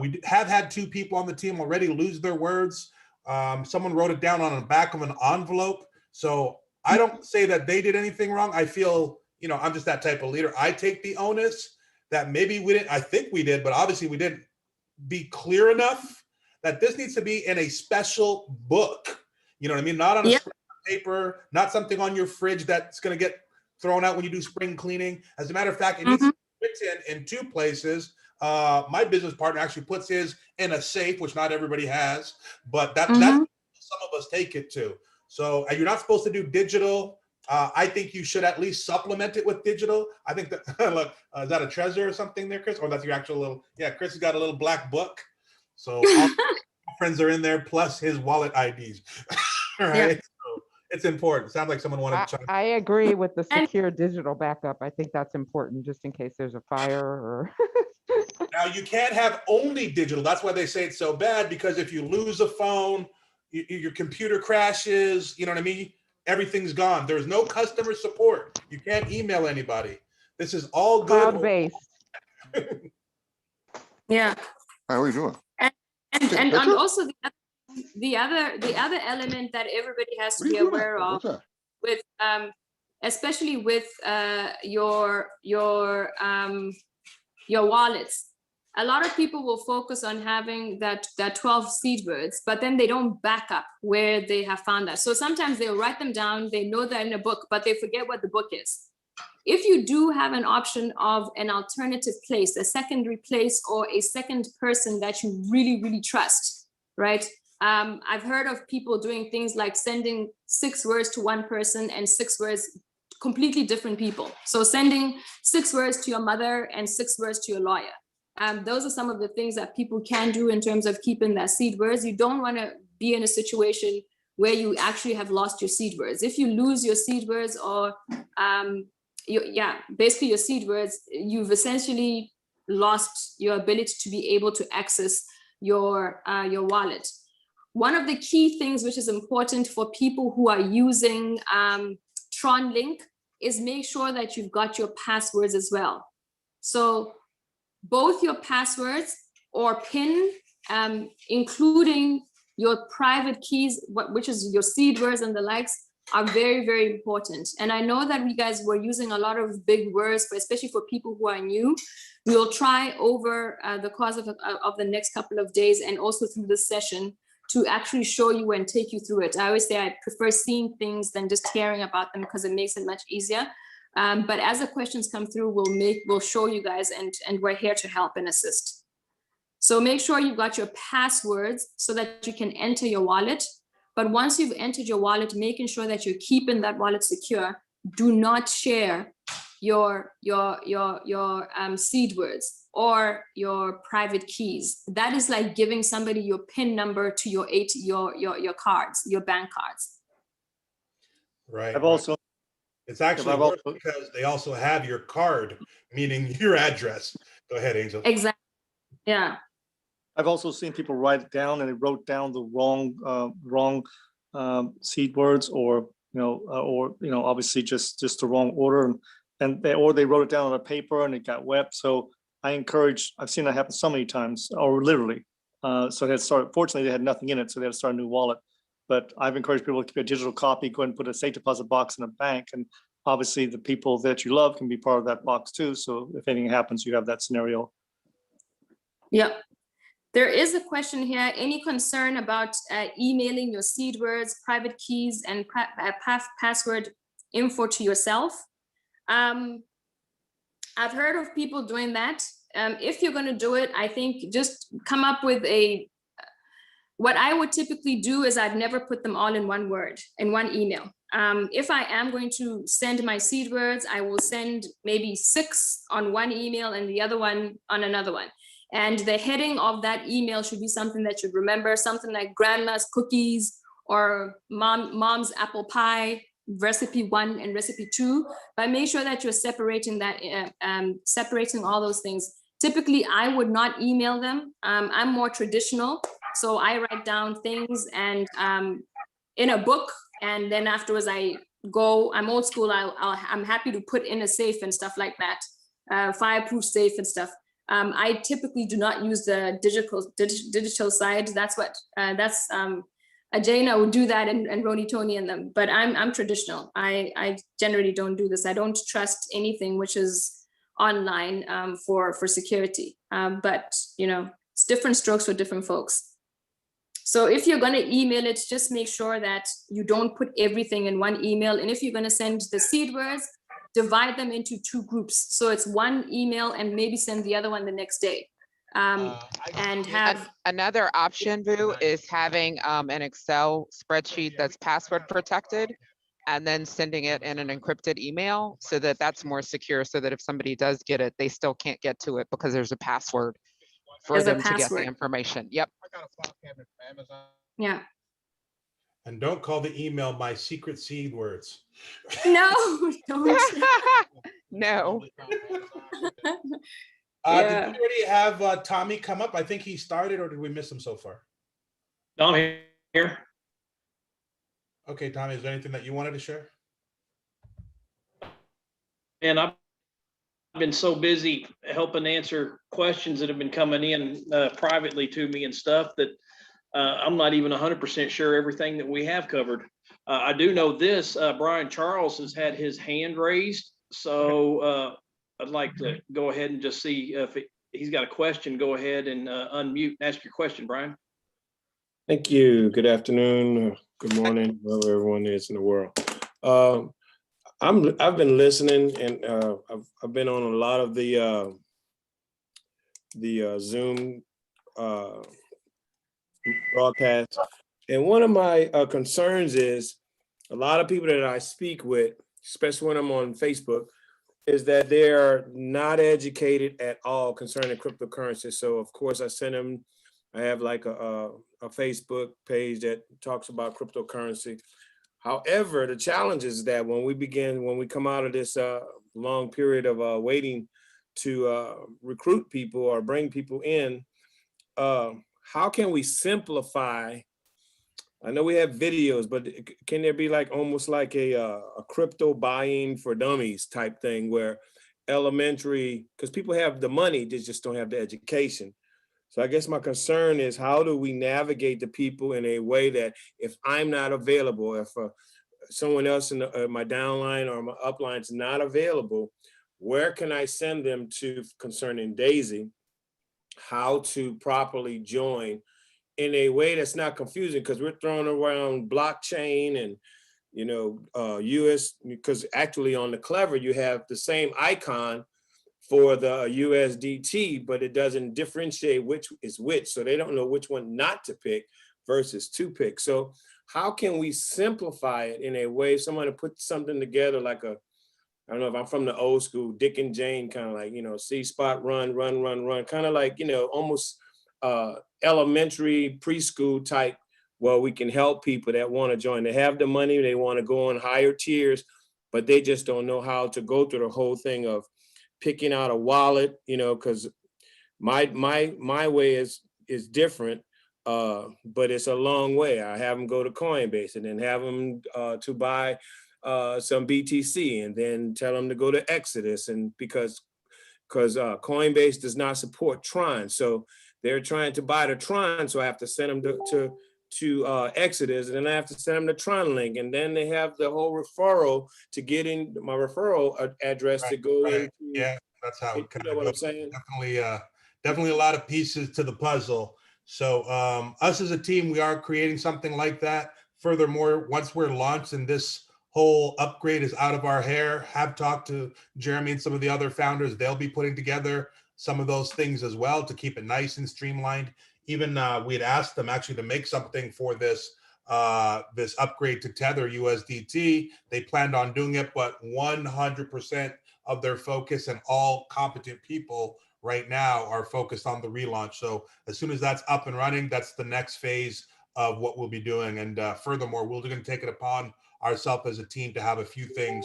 we have had 2 people on the team already lose their words. Someone wrote it down on the back of an envelope. So I don't say that they did anything wrong. I feel, I'm just that type of leader. I take the onus that maybe we didn't, I think we did, but obviously we didn't be clear enough that this needs to be in a special book. You know what I mean? Not on a scrap paper, not something on your fridge that's going to get thrown out when you do spring cleaning. As a matter of fact, it needs to be written in 2 places. My business partner actually puts his in a safe, which not everybody has, but that's some of us take it to. So you're not supposed to do digital. I think you should at least supplement it with digital. I think that, look, is that a treasure or something there, Chris? Or that's your actual little, yeah, Chris has got a little black book. So all my friends are in there, plus his wallet IDs. All right. Yeah. So it's important. Sounds like someone wanted to. I agree with the secure digital backup. I think that's important just in case there's a fire or. Now you can't have only digital. That's why they say it's so bad, because if you lose a phone, your computer crashes, you know what I mean? Everything's gone. There's no customer support. You can't email anybody. This is all good. Cloud-based. Yeah. How are we doing? And also the other element that everybody has to be aware of with especially with your wallets. A lot of people will focus on having that 12 seed words, but then they don't back up where they have found that. So sometimes they'll write them down, they know they're in a book, but they forget what the book is. If you do have an option of an alternative place, a secondary place, or a second person that you really, really trust, right? I've heard of people doing things like sending 6 words to one person and 6 words, completely different people. So sending 6 words to your mother and 6 words to your lawyer. Those are some of the things that people can do in terms of keeping their seed words. You don't want to be in a situation where you actually have lost your seed words. If you lose your seed words, or basically your seed words, you've essentially lost your ability to be able to access your wallet. One of the key things which is important for people who are using TronLink is make sure that you've got your passwords as well. So both your passwords or PIN, including your private keys, which is your seed words and the likes, are very, very important. And I know that we guys were using a lot of big words, especially for people who are new. We will try over the course of the next couple of days, and also through this session, to actually show you and take you through it. I always say I prefer seeing things than just hearing about them, because it makes it much easier. But as the questions come through, we'll show you guys, and we're here to help and assist. So make sure you've got your passwords so that you can enter your wallet. But once you've entered your wallet, making sure that you're keeping that wallet secure, do not share your seed words or your private keys. That is like giving somebody your PIN number to your cards, your bank cards. Right. I've also, It's actually I've worse also- because they also have your card, meaning your address. Go ahead, Angel. Exactly. Yeah. I've also seen people write it down and they wrote down the wrong seed words, or obviously just the wrong order, or they wrote it down on a paper and it got wet. So I've seen that happen so many times, or literally. So they had started. Fortunately, they had nothing in it, so they had to start a new wallet. But I've encouraged people to keep a digital copy, go ahead and put a safe deposit box in a bank, and obviously the people that you love can be part of that box too. So if anything happens, you have that scenario. Yeah. There is a question here. Any concern about emailing your seed words, private keys, and password info to yourself? I've heard of people doing that. If you're going to do it, I think just come up with what I would typically do is I've never put them all in one word, in one email. If I am going to send my seed words, I will send maybe 6 on one email and the other one on another one. And the heading of that email should be something that you remember, something like grandma's cookies or mom's apple pie, recipe 1 and recipe 2. But make sure that you're separating that, separating all those things. Typically, I would not email them. I'm more traditional. So I write down things and in a book, and then afterwards I'm old school. I'm happy to put in a safe and stuff like that, fireproof safe and stuff. I typically do not use the digital side. That's Ajayna would do that, and Roni, Tony and them. But I'm traditional. I generally don't do this. I don't trust anything which is online for security. But it's different strokes for different folks. So if you're going to email it, just make sure that you don't put everything in one email. And if you're going to send the seed words, divide them into 2 groups. So it's one email and maybe send the other one the next day. And have another option, Vu, is having an Excel spreadsheet that's password protected and then sending it in an encrypted email so that that's more secure, so that if somebody does get it, they still can't get to it because there's a password for them to get the information. Yep. Yeah. And don't call the email my secret seed words. No, don't. No. Yeah. Did we already have Tommy come up? I think he started, or did we miss him so far? No, I'm here. Okay, Tommy, is there anything that you wanted to share? And I've been so busy helping answer questions that have been coming in privately to me and stuff that I'm not even 100% sure everything that we have covered. I do know this, Brian Charles has had his hand raised. So I'd like to go ahead and just see if he's got a question. Go ahead and unmute and ask your question, Brian. Thank you. Good afternoon. Good morning, wherever everyone is in the world. I've been listening, and I've been on a lot of the Zoom broadcasts. And one of my concerns is a lot of people that I speak with, especially when I'm on Facebook, is that they are not educated at all concerning cryptocurrency. So of course I have like a Facebook page that talks about cryptocurrency. However, the challenge is that when we come out of this long period of waiting to recruit people or bring people in, how can we simplify? I know we have videos, but can there be like almost like a crypto buying for dummies type thing where elementary, because people have the money, they just don't have the education. So I guess my concern is, how do we navigate the people in a way that if I'm not available, if someone else in my downline or my upline is not available, where can I send them to concerning Daisy, how to properly join in a way that's not confusing, because we're throwing around blockchain and US, because actually on the Clever you have the same icon for the USDT, but it doesn't differentiate which is which, so they don't know which one not to pick versus to pick. So how can we simplify it in a way, someone to put something together like a, I don't know if I'm from the old school, Dick and Jane, kind of like, see spot, run, kind of like, almost elementary preschool type, where we can help people that want to join. They have the money, they want to go on higher tiers, but they just don't know how to go through the whole thing of picking out a wallet, because my way is different, but it's a long way. I have them go to Coinbase and then have them to buy some BTC and then tell them to go to Exodus, and because Coinbase does not support Tron, so they're trying to buy the Tron, so I have to send them to Exodus, and then I have to send them the Tron link, and then they have the whole referral to get in my referral address to go into. Yeah, that's how it kind of what goes. I'm saying? Definitely a lot of pieces to the puzzle. So us as a team, we are creating something like that. Furthermore, once we're launched and this whole upgrade is out of our hair, have talked to Jeremy and some of the other founders. They'll be putting together some of those things as well to keep it nice and streamlined. Even we had asked them actually to make something for this this upgrade to Tether USDT. They planned on doing it, but 100% of their focus and all competent people right now are focused on the relaunch. So as soon as that's up and running, that's the next phase of what we'll be doing. And furthermore, we're going to take it upon ourselves as a team to have a few things,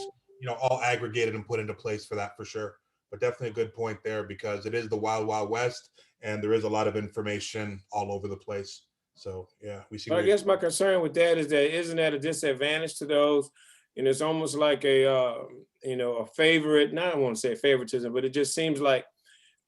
all aggregated and put into place for that, for sure. But definitely a good point there, because it is the wild, wild west, and there is a lot of information all over the place. So yeah, we see. But I guess my concern with that is that isn't that a disadvantage to those? And it's almost like a a favorite. Now I don't want to say favoritism, but it just seems like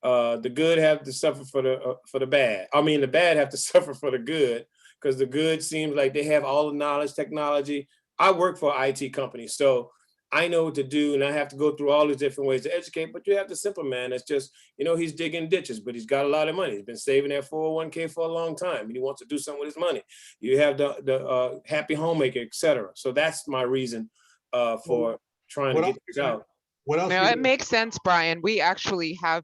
the good have to suffer for the bad. I mean, the bad have to suffer for the good, because the good seems like they have all the knowledge, technology. I work for an IT company, so I know what to do, and I have to go through all these different ways to educate. But you have the simple man that's just, he's digging ditches, but he's got a lot of money. He's been saving that 401k for a long time, and he wants to do something with his money. You have the happy homemaker, etc. So that's my reason for trying to get this out. What else? No, it makes sense, Brian. We actually have,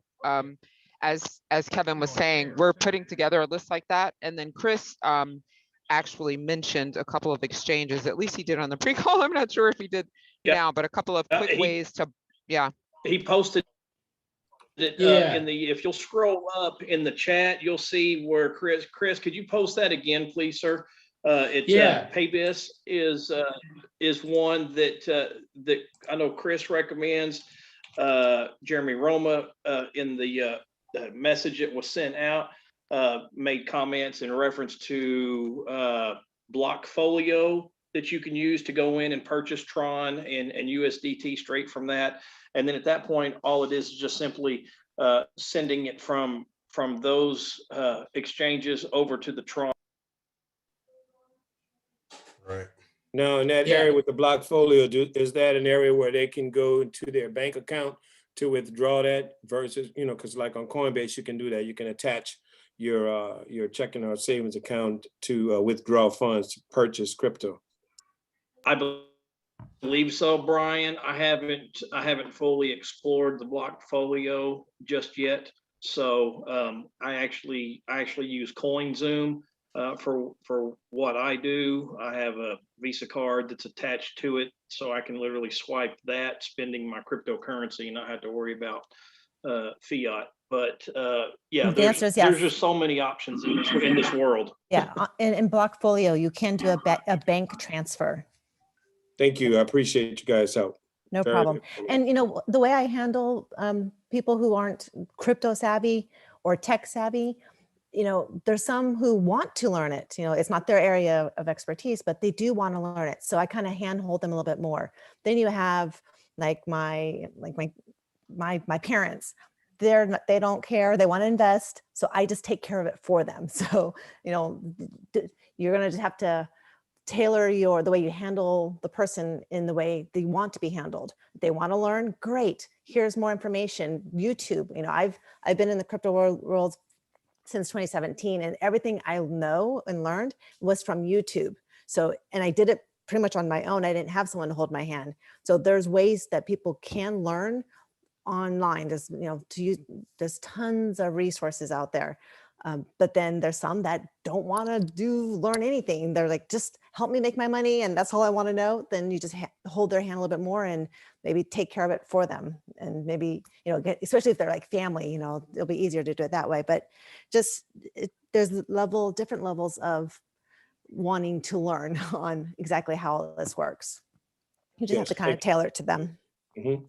as Kevin was saying, we're putting together a list like that, and then Chris actually mentioned a couple of exchanges. At least he did on the pre-call. I'm not sure if he did now, but a couple of quick ways to, He posted it in the, if you'll scroll up in the chat, you'll see where Chris, could you post that again, please, sir? Paybis is one that I know Chris recommends. Jeremy Roma in the message that was sent out made comments in reference to Blockfolio that you can use to go in and purchase Tron and USDT straight from that. And then at that point, all it is just simply sending it from those exchanges over to the Tron. Right. Now, in that area with the Blockfolio, is that an area where they can go into their bank account to withdraw that versus, because like on Coinbase, you can do that. You can attach your checking or savings account to withdraw funds to purchase crypto. I believe so, Brian. I haven't fully explored the Blockfolio just yet. So I actually use CoinZoom for what I do. I have a Visa card that's attached to it, so I can literally swipe that, spending my cryptocurrency, and not have to worry about fiat. But yeah, The answer is yes. There's just so many options in this world. Yeah, in Blockfolio, you can do a bank transfer. Thank you. I appreciate you guys' help. No problem. And the way I handle people who aren't crypto savvy or tech savvy, there's some who want to learn it. It's not their area of expertise, but they do want to learn it. So I kind of handhold them a little bit more. Then you have like my parents. They don't care. They want to invest. So I just take care of it for them. So, you're going to just have to tailor the way you handle the person in the way they want to be handled. They want to learn, great. Here's more information. YouTube. I've been in the crypto world since 2017, and everything I know and learned was from YouTube. So, and I did it pretty much on my own. I didn't have someone to hold my hand. So there's ways that people can learn online. There's tons of resources out there. But then there's some that don't want to learn anything. They're like, just help me make my money, and that's all I want to know. Then you just hold their hand a little bit more and maybe take care of it for them. And maybe, especially if they're like family, it'll be easier to do it that way. But just there's different levels of wanting to learn on exactly how this works. You just have to kind of tailor it to them.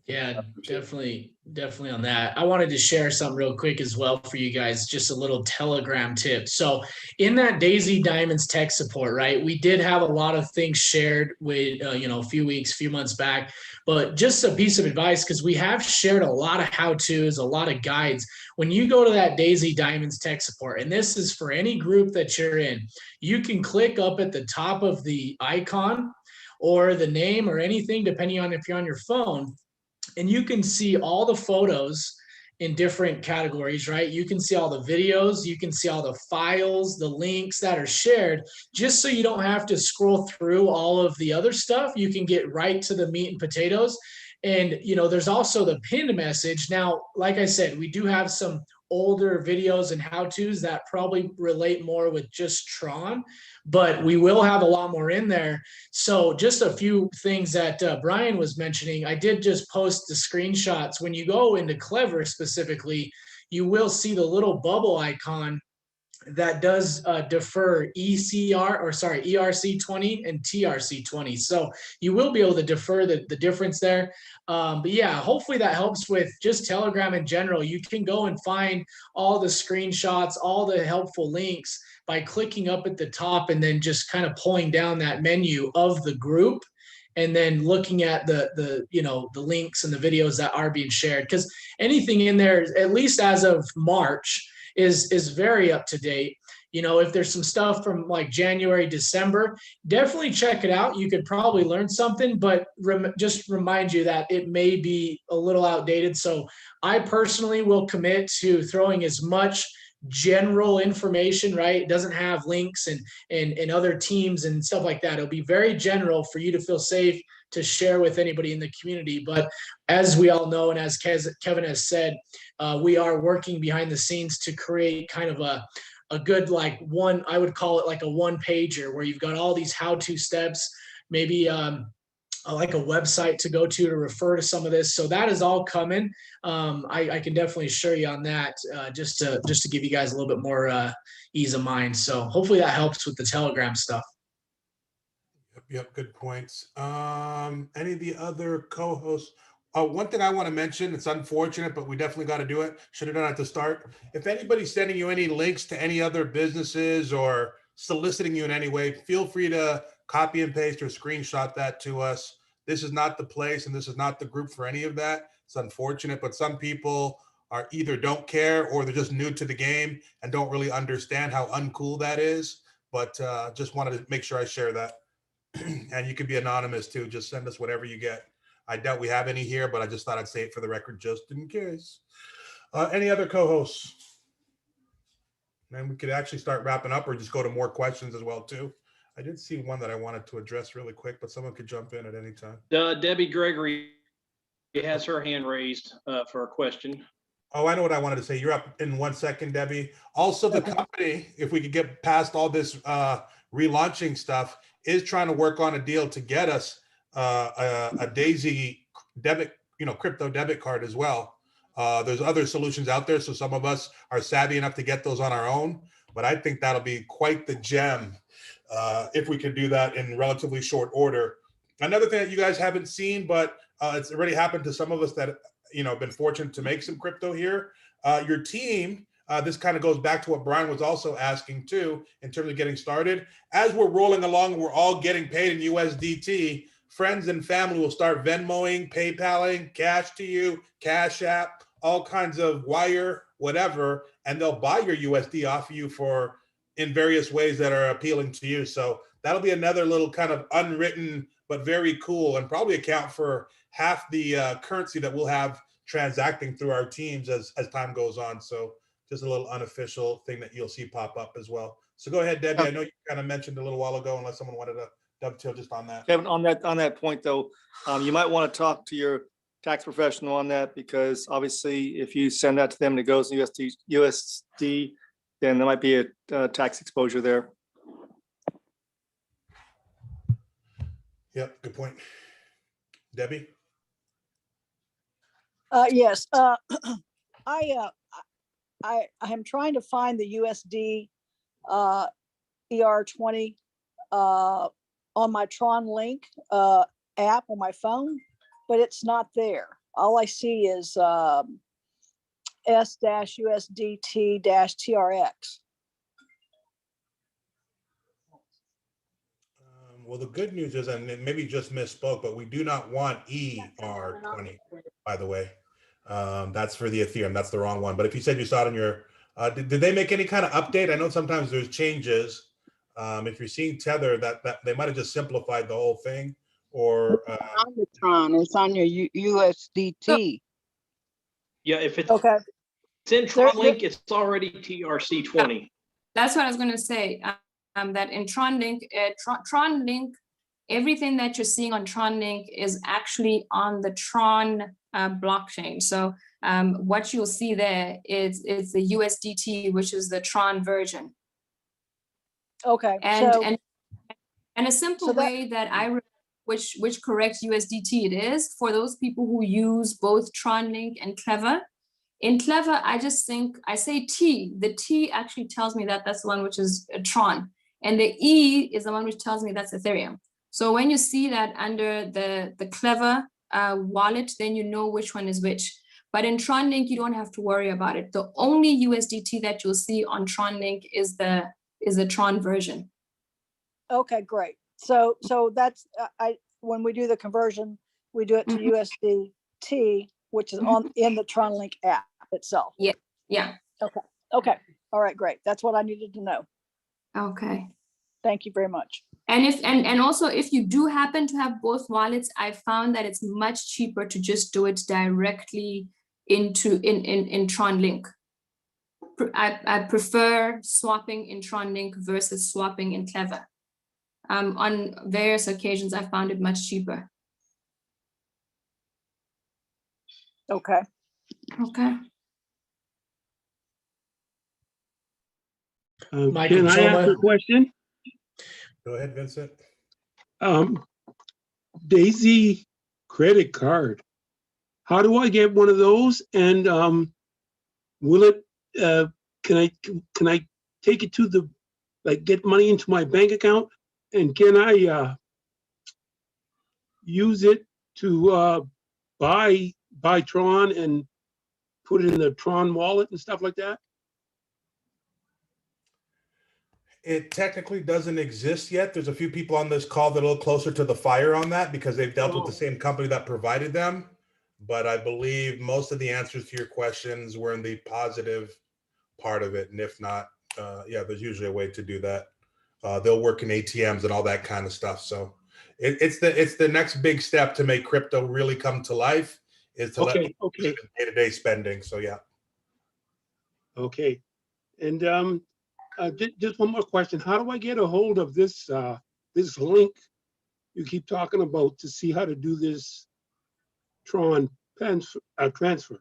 Yeah, definitely on that. I wanted to share something real quick as well for you guys, just a little Telegram tip. So in that Daisy Diamonds tech support, right, we did have a lot of things shared with, a few months back, but just a piece of advice, because we have shared a lot of how-tos, a lot of guides. When you go to that Daisy Diamonds tech support, and this is for any group that you're in, you can click up at the top of the icon or the name or anything, depending on if you're on your phone, and you can see all the photos in different categories, right? You can see all the videos, you can see all the files, the links that are shared, just so you don't have to scroll through all of the other stuff. You can get right to the meat and potatoes. And, there's also the pinned message. Now, like I said, we do have some older videos and how-tos that probably relate more with just Tron, but we will have a lot more in there. So just a few things that Brian was mentioning. I did just post the screenshots. When you go into Clever specifically, you will see the little bubble icon that does defer ERC20 and TRC20. So you will be able to defer the difference there. But yeah, hopefully that helps with just Telegram in general. You can go and find all the screenshots, all the helpful links by clicking up at the top and then just kind of pulling down that menu of the group and then looking at the links and the videos that are being shared. Because anything in there, at least as of March, is very up to date. If there's some stuff from like January, December, definitely check it out. You could probably learn something, but just remind you that it may be a little outdated. So I personally will commit to throwing as much general information, right? It doesn't have links and other teams and stuff like that. It'll be very general for you to feel safe to share with anybody in the community. But as we all know, and as Kevin has said, we are working behind the scenes to create kind of a good, I would call it like a one pager where you've got all these how-to steps, maybe like a website to go to refer to some of this. So that is all coming. I can definitely assure you on that, just to give you guys a little bit more ease of mind. So hopefully that helps with the Telegram stuff. Yep, good points. Any of the other co-hosts? One thing I want to mention, it's unfortunate, but we definitely got to do it. Should have done it at the start. If anybody's sending you any links to any other businesses or soliciting you in any way, feel free to copy and paste or screenshot that to us. This is not the place and this is not the group for any of that. It's unfortunate, but some people are either don't care or they're just new to the game and don't really understand how uncool that is. But just wanted to make sure I share that. And you can be anonymous too. Just send us whatever you get. I doubt we have any here, but I just thought I'd say it for the record just in case. Any other co-hosts? And we could actually start wrapping up or just go to more questions as well too. I did see one that I wanted to address really quick, but someone could jump in at any time. Debbie Gregory has her hand raised for a question. Oh, I know what I wanted to say. You're up in 1 second, Debbie. Also, the company, if we could get past all this relaunching stuff, is trying to work on a deal to get us a Daisy debit, crypto debit card as well. There's other solutions out there, so some of us are savvy enough to get those on our own, but I think that'll be quite the gem if we can do that in relatively short order. Another thing that you guys haven't seen, but it's already happened to some of us that been fortunate to make some crypto here. Your team, this kind of goes back to what Brian was also asking too, in terms of getting started. As we're rolling along, we're all getting paid in USDT. Friends and family will start Venmoing, PayPaling, cash to you, Cash App, all kinds of wire, whatever, and they'll buy your USD off of you in various ways that are appealing to you. So that'll be another little kind of unwritten, but very cool, and probably account for half the currency that we'll have transacting through our teams as time goes on. So just a little unofficial thing that you'll see pop up as well. So go ahead, Debbie. I know you kind of mentioned a little while ago, unless someone wanted to dovetail just on that. Kevin, on that point though, you might want to talk to your tax professional on that, because obviously if you send that to them and it goes in USD, then there might be a tax exposure there. Yep, good point. Debbie? Yes, I am trying to find the USD ER20 on my Tron Link app on my phone, but it's not there. All I see is S-USDT-TRX. Well, the good news is, and maybe just misspoke, but we do not want ER20, by the way. That's for the Ethereum. That's the wrong one. But if you said you saw it in your, did they make any kind of update? I know sometimes there's changes. If you're seeing Tether, that they might have just simplified the whole thing, or On the Tron, it's on your USDT. Yeah, if it's Okay, in TronLink, it's already TRC20. That's what I was going to say. That in TronLink, TronLink, everything that you're seeing on TronLink is actually on the Tron blockchain. So what you'll see there is the USDT, which is the Tron version. okay. And a simple so that- way that which correct USDT it is for those people who use both TronLink and Clever. In Clever, I just think I say T. The T actually tells me that that's the one which is Tron, and the E is the one which tells me that's Ethereum. So when you see that under the Clever wallet, then you know which one is which. But in TronLink, you don't have to worry about it. The only USDT that you'll see on TronLink is the Tron version. Okay, great. So that's when we do the conversion, we do it to USDT, which is in the TronLink app itself. Yeah. Okay. All right, great. That's what I needed to know. Okay. Thank you very much. And also, if you do happen to have both wallets, I found that it's much cheaper to just do it directly into in TronLink. I prefer swapping in TronLink versus swapping in Clever. On various occasions, I found it much cheaper. Okay. Okay. Michael Can I ask Choma. a question? go ahead, Vincent. Daisy credit card. How do I get one of those? And will it? Can I take it to the, like, get money into my bank account? And can I use it to buy Tron and put it in the Tron wallet and stuff like that? It technically doesn't exist yet. There's a few people on this call that are a little closer to the fire on that because they've dealt with the same company that provided them. But I believe most of the answers to your questions were in the positive part of it. And if not, yeah, there's usually a way to do that. They'll work in ATMs and all that kind of stuff. So it's the next big step to make crypto really come to life is to let people do day-to-day spending. So yeah. Okay. And just one more question. How do I get a hold of this this link you keep talking about to see how to do this Tron transfer?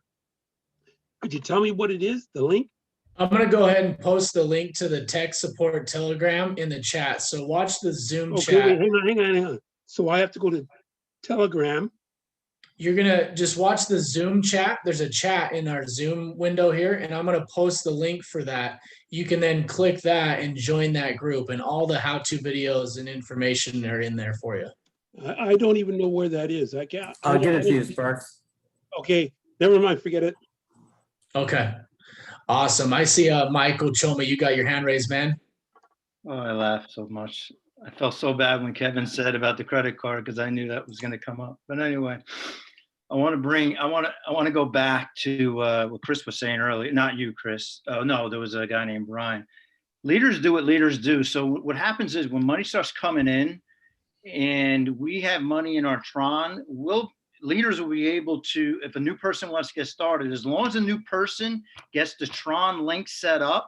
Could you tell me what it is, the link? I'm going to go ahead and post the link to the tech support Telegram in the chat. So watch the Zoom chat. Wait, hang on. So I have to go to Telegram. You're going to just watch the Zoom chat. There's a chat in our Zoom window here, and I'm going to post the link for that. You can then click that and join that group, and all the how-to videos and information are in there for you. I don't even know where that is. I can't. I'll get it to you, Sparks. Okay, never mind. Forget it. Okay. Awesome. I see Michael Choma, you got your hand raised, man. Oh, I laughed so much. I felt so bad when Kevin said about the credit card because I knew that was going to come up. But anyway, I want to go back to what Chris was saying earlier. Not you, Chris. Oh no, there was a guy named Brian. Leaders do what leaders do. So what happens is when money starts coming in, and we have money in our Tron, leaders will be able to, if a new person wants to get started, as long as a new person gets the Tron link set up,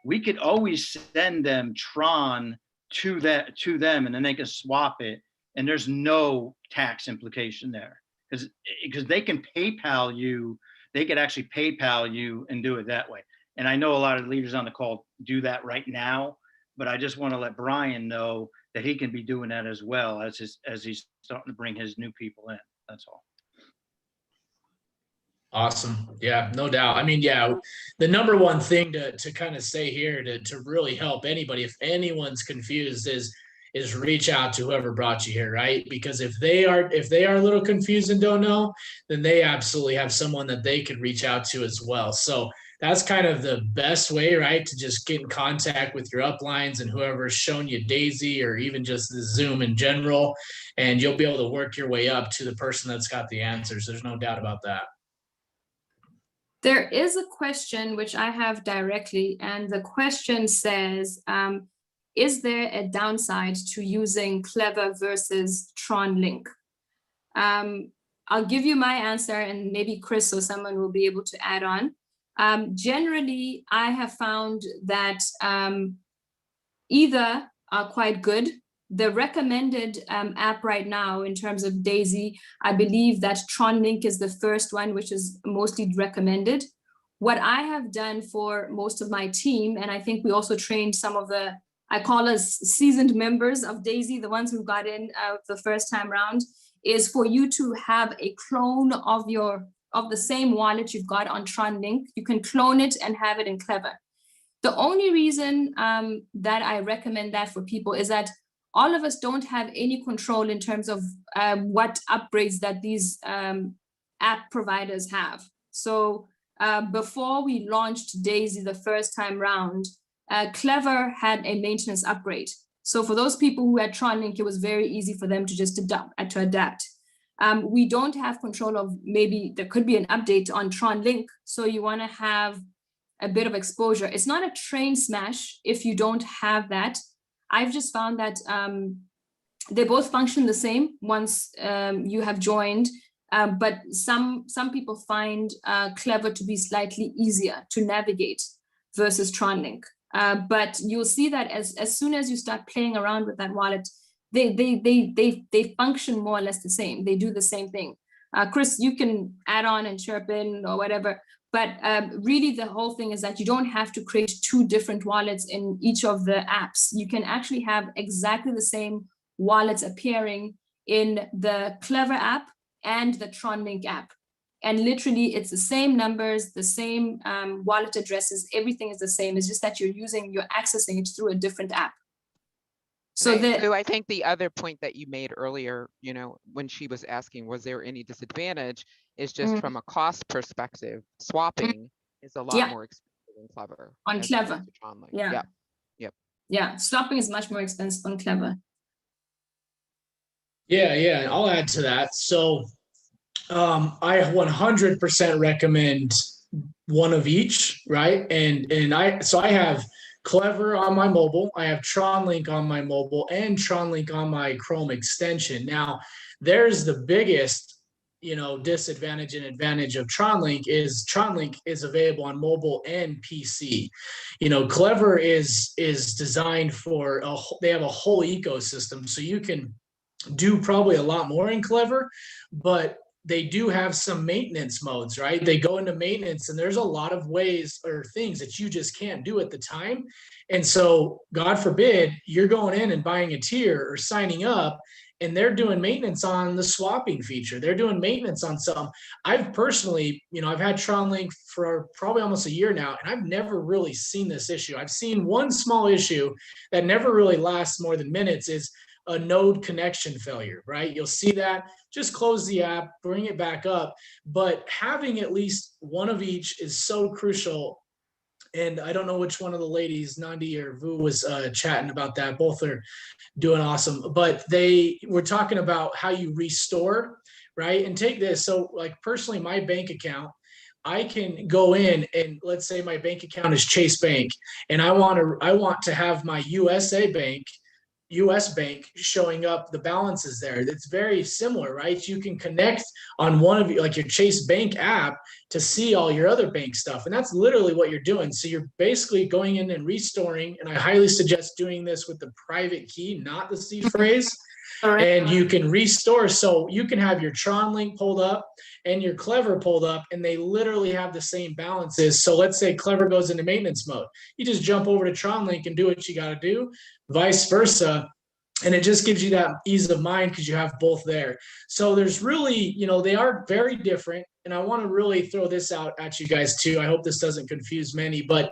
we could always send them Tron to them, and then they can swap it, and there's no tax implication there because they can PayPal you. They could actually PayPal you and do it that way. And I know a lot of leaders on the call do that right now, but I just want to let Brian know that he can be doing that as well as he's starting to bring his new people in. That's all. Awesome. Yeah, no doubt. I mean, yeah, the number one thing to kind of say here to really help anybody, if anyone's confused, is reach out to whoever brought you here, right? Because if they are a little confused and don't know, then they absolutely have someone that they could reach out to as well. So that's kind of the best way, right? To just get in contact with your uplines and whoever's shown you Daisy or even just the Zoom in general, and you'll be able to work your way up to the person that's got the answers. There's no doubt about that. There is a question which I have directly, and the question says, is there a downside to using Clever versus TronLink? I'll give you my answer, and maybe Chris or someone will be able to add on. Generally, I have found that either are quite good. The recommended app right now in terms of Daisy, I believe that TronLink is the first one, which is mostly recommended. What I have done for most of my team, and I think we also trained some of the, I call us seasoned members of Daisy, the ones who got in the first time round, is for you to have a clone of the same wallet you've got on TronLink. You can clone it and have it in Clever. The only reason that I recommend that for people is that all of us don't have any control in terms of what upgrades that these app providers have. So before we launched Daisy the first time round, Clever had a maintenance upgrade. So for those people who had TronLink, it was very easy for them to just adapt. We don't have control of, maybe there could be an update on TronLink. So you want to have a bit of exposure. It's not a train smash if you don't have that. I've just found that they both function the same once you have joined, but some people find Clever to be slightly easier to navigate versus TronLink. But you'll see that as soon as you start playing around with that wallet, they function more or less the same. They do the same thing. Chris, you can add on and chirp in or whatever. But really, the whole thing is that you don't have to create two different wallets in each of the apps. You can actually have exactly the same wallets appearing in the Clever app and the TronLink app. And literally, it's the same numbers, the same wallet addresses, everything is the same. It's just that you're accessing it through a different app. So I think the other point that you made earlier, when she was asking, was there any disadvantage, is just from a cost perspective, swapping is a lot more expensive than Clever. On Clever. Yeah. Yeah, swapping is much more expensive on Clever. Yeah, I'll add to that. So I 100% recommend one of each, right? And I have Clever on my mobile, I have TronLink on my mobile, and TronLink on my Chrome extension. Now, there's the biggest, disadvantage and advantage of TronLink is available on mobile and PC. Clever is designed for they have a whole ecosystem, so you can do probably a lot more in Clever, but they do have some maintenance modes, right? They go into maintenance and there's a lot of ways or things that you just can't do at the time. And so God forbid you're going in and buying a tier or signing up and they're doing maintenance on the swapping feature. They're doing maintenance on some. I've personally, I've had TronLink for probably almost a year now, and I've never really seen this issue. I've seen one small issue that never really lasts more than minutes is a node connection failure, right? You'll see that, just close the app, bring it back up. But having at least one of each is so crucial. And I don't know which one of the ladies, Nandi or Vu, was chatting about that. Both are doing awesome. But they were talking about how you restore, right? And take this. So like personally, my bank account, I can go in and let's say my bank account is Chase Bank, and I want to have my US Bank showing up the balances there. It's very similar, right? You can connect on one of your Chase Bank app to see all your other bank stuff. And that's literally what you're doing. So you're basically going in and restoring. And I highly suggest doing this with the private key, not the seed phrase. and you can restore. So you can have your Tron link pulled up and your Clever pulled up, and they literally have the same balances. So let's say Clever goes into maintenance mode. You just jump over to Tron link and do what you got to do, vice versa. And it just gives you that ease of mind because you have both there. So there's really, you know, they are very different. And I want to really throw this out at you guys too. I hope this doesn't confuse many, but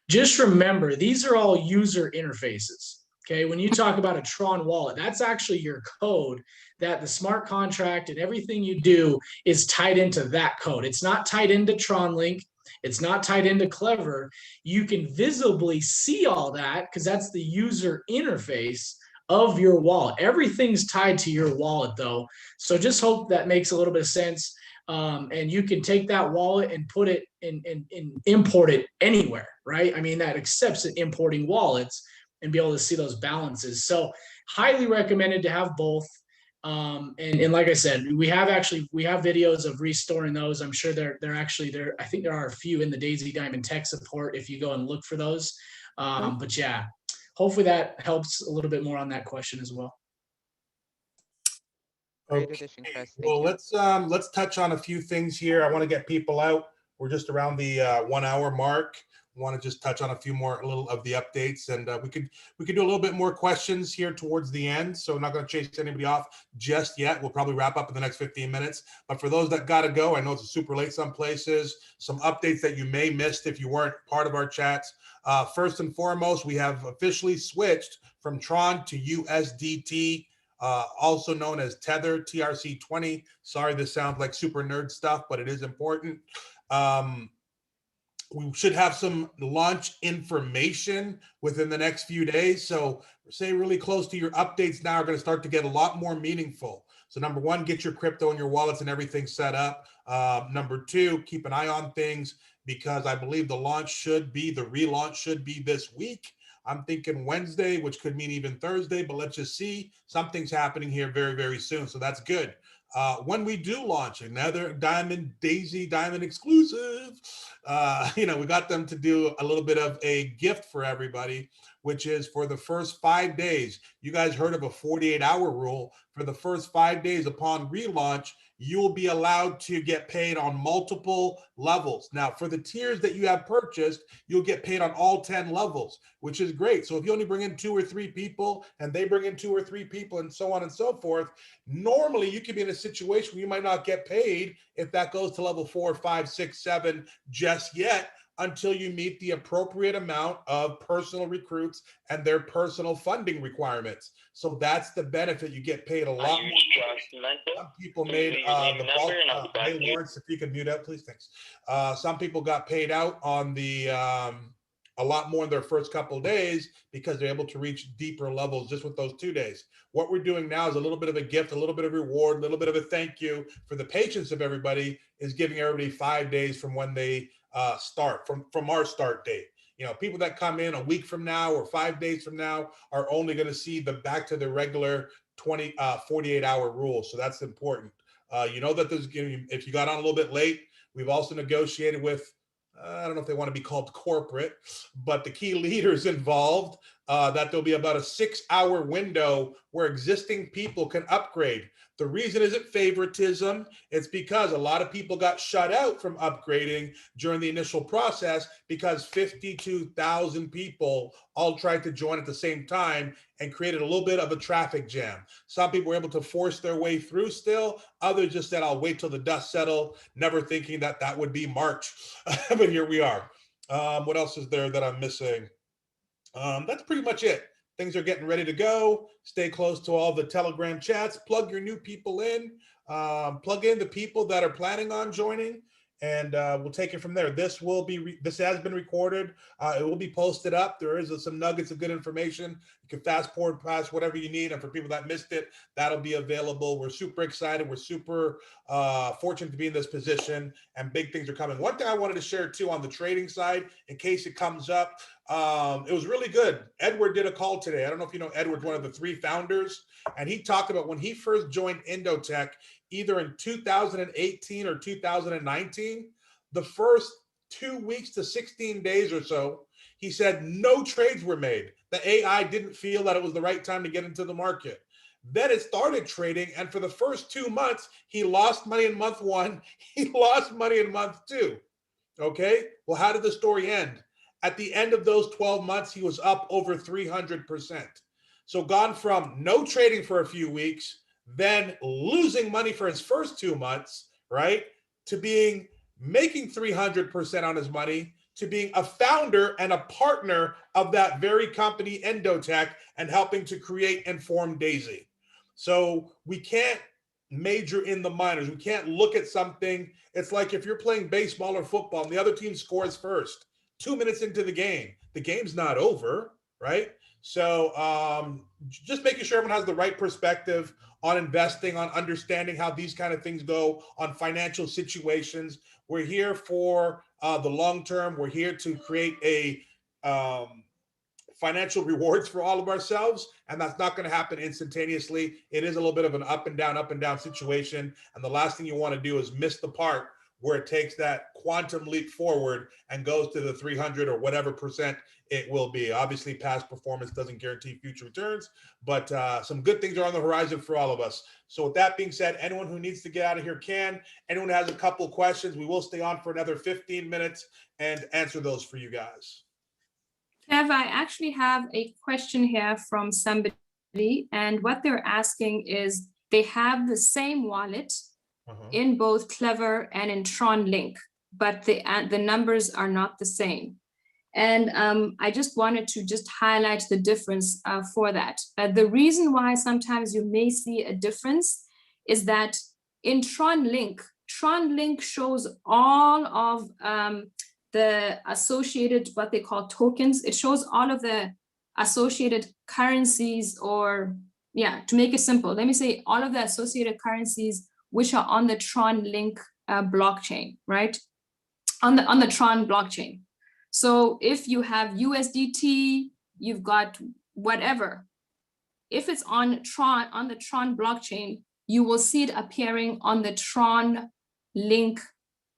just remember, these are all user interfaces. Okay. When you talk about a Tron wallet, that's actually your code that the smart contract and everything you do is tied into that code. It's not tied into Tron Link. It's not tied into Clever. You can visibly see all that because that's the user interface of your wallet. Everything's tied to your wallet though. So just hope that makes a little bit of sense. And you can take that wallet and put it in import it anywhere, right? I mean, that accepts it importing wallets and be able to see those balances. So highly recommended to have both. And like I said, we have videos of restoring those. I'm sure they're actually there. I think there are a few in the Daisy Diamond tech support if you go and look for those. But yeah, hopefully that helps a little bit more on that question as well. Great addition, Chris. Thank Well, you. let's touch on a few things here. I want to get people out. We're just around the 1 hour mark. I want to just touch on a few more, a little of the updates, and we could do a little bit more questions here towards the end. So I'm not going to chase anybody off just yet. We'll probably wrap up in the next 15 minutes. But for those that got to go, I know it's super late some places. Some updates that you may missed if you weren't part of our chats. First and foremost, we have officially switched from Tron to USDT. Also known as Tether, TRC20. Sorry, this sounds like super nerd stuff, but it is important. We should have some launch information within the next few days. So say really close to your updates now are going to start to get a lot more meaningful. So number one, get your crypto and your wallets and everything set up. Number two, keep an eye on things because I believe the relaunch should be this week. I'm thinking Wednesday, which could mean even Thursday, but let's just see. Something's happening here very, very soon. So that's good. When we do launch another Daisy Diamond exclusive, we got them to do a little bit of a gift for everybody, which is for the first 5 days. You guys heard of a 48-hour rule. For the first 5 days upon relaunch, you will be allowed to get paid on multiple levels. Now, for the tiers that you have purchased, you'll get paid on all 10 levels, which is great. So if you only bring in 2 or 3 people and they bring in 2 or 3 people and so on and so forth, normally you could be in a situation where you might not get paid if that goes to level 4, 5, 6, 7 just yet, until you meet the appropriate amount of personal recruits and their personal funding requirements. So that's the benefit. You get paid a lot more. Some people made the bulk. Hey, Lawrence, if you could mute up, please. Thanks. Some people got paid out on the a lot more in their first couple of days because they're able to reach deeper levels just with those 2 days. What we're doing now is a little bit of a gift, a little bit of reward, a little bit of a thank you for the patience of everybody, is giving everybody 5 days from when they start, from our start date. People that come in a week from now or 5 days from now are only going to see back to the regular 48-hour rule. So that's important. That there's, if you got on a little bit late, we've also negotiated with, I don't know if they want to be called corporate, but the key leaders involved, that there'll be about a 6-hour window where existing people can upgrade. The reason isn't favoritism. It's because a lot of people got shut out from upgrading during the initial process because 52,000 people all tried to join at the same time and created a little bit of a traffic jam. Some people were able to force their way through still. Others just said, I'll wait till the dust settle, never thinking that would be March. But here we are. What else is there that I'm missing? That's pretty much it. Things are getting ready to go. Stay close to all the Telegram chats. Plug your new people in. Plug in the people that are planning on joining, and we'll take it from there. This has been recorded. It will be posted up. There is some nuggets of good information. You can fast forward past whatever you need, and for people that missed it, that'll be available. We're super excited. We're super fortunate to be in this position, and big things are coming. One thing I wanted to share too on the trading side, in case it comes up, it was really good. Edward did a call today. I don't know if you know Edward, one of the 3 founders, and he talked about when he first joined Indotech, either in 2018 or 2019, the first 2 weeks to 16 days or so, he said no trades were made. The AI didn't feel that it was the right time to get into the market. Then it started trading, and for the first 2 months, he lost money in month 1. He lost money in month 2. Okay. Well, how did the story end? At the end of those 12 months, he was up over 300%. So gone from no trading for a few weeks, then losing money for his first 2 months, right, to being making 300% on his money, to being a founder and a partner of that very company, Endotech, and helping to create and form Daisy. So we can't major in the minors. We can't look at something. It's like if you're playing baseball or football and the other team scores first, 2 minutes into the game's not over, right? So just making sure everyone has the right perspective on investing, on understanding how these kind of things go, on financial situations. We're here for the long term. We're here to create a financial rewards for all of ourselves, and that's not going to happen instantaneously. It is a little bit of an up and down situation, and the last thing you want to do is miss the part where it takes that quantum leap forward and goes to the 300 or whatever percent it will be. Obviously, past performance doesn't guarantee future returns, but some good things are on the horizon for all of us. So with that being said, anyone who needs to get out of here can. Anyone who has a couple of questions, we will stay on for another 15 minutes and answer those for you guys. Kev, I actually have a question here from somebody, and what they're asking is they have the same wallet in both Clever and in Tron Link, but the numbers are not the same. And I just wanted to just highlight the difference for that. The reason why sometimes you may see a difference is that in Tron Link shows all of the associated, what they call tokens. It shows all of the associated currencies, or to make it simple, let me say all of the associated currencies which are on the Tron Link blockchain, right? On the Tron blockchain. So if you have USDT, you've got whatever. If it's on the Tron blockchain, you will see it appearing on the Tron Link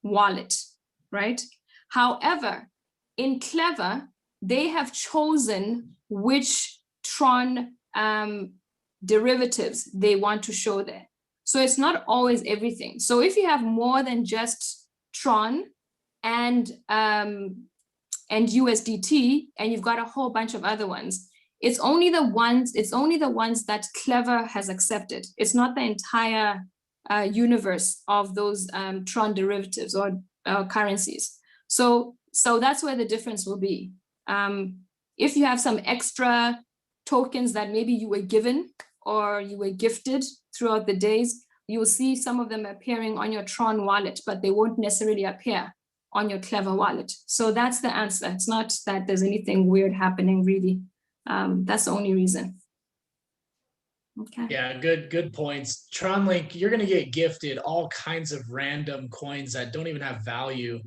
wallet, right? However, in Clever, they have chosen which Tron derivatives they want to show there. So it's not always everything. So if you have more than just Tron and USDT, and you've got a whole bunch of other ones, it's only the ones that Clever has accepted. It's not the entire universe of those Tron derivatives or currencies. So that's where the difference will be. If you have some extra tokens that maybe you were given or you were gifted throughout the days, you will see some of them appearing on your Tron wallet, but they won't necessarily appear on your Clever wallet. So that's the answer. It's not that there's anything weird happening, really. That's the only reason. Okay. Yeah, good points. TronLink, you're going to get gifted all kinds of random coins that don't even have value.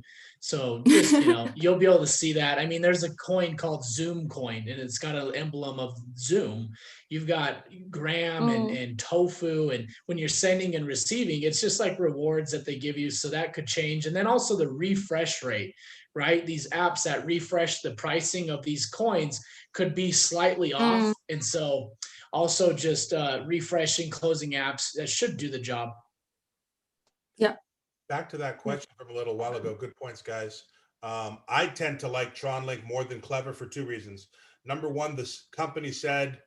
So just, you'll be able to see that. I mean, there's a coin called Zoom coin, and it's got an emblem of Zoom. You've got Gram and Tofu, and when you're sending and receiving, it's just like rewards that they give you. So that could change. And then also the refresh rate, right? These apps that refresh the pricing of these coins could be slightly off. And so also just refreshing, closing apps, that should do the job. Yeah. Back to that question from a little while ago. Good points, guys. I tend to like TronLink more than Clever for two reasons. Number one, this company said,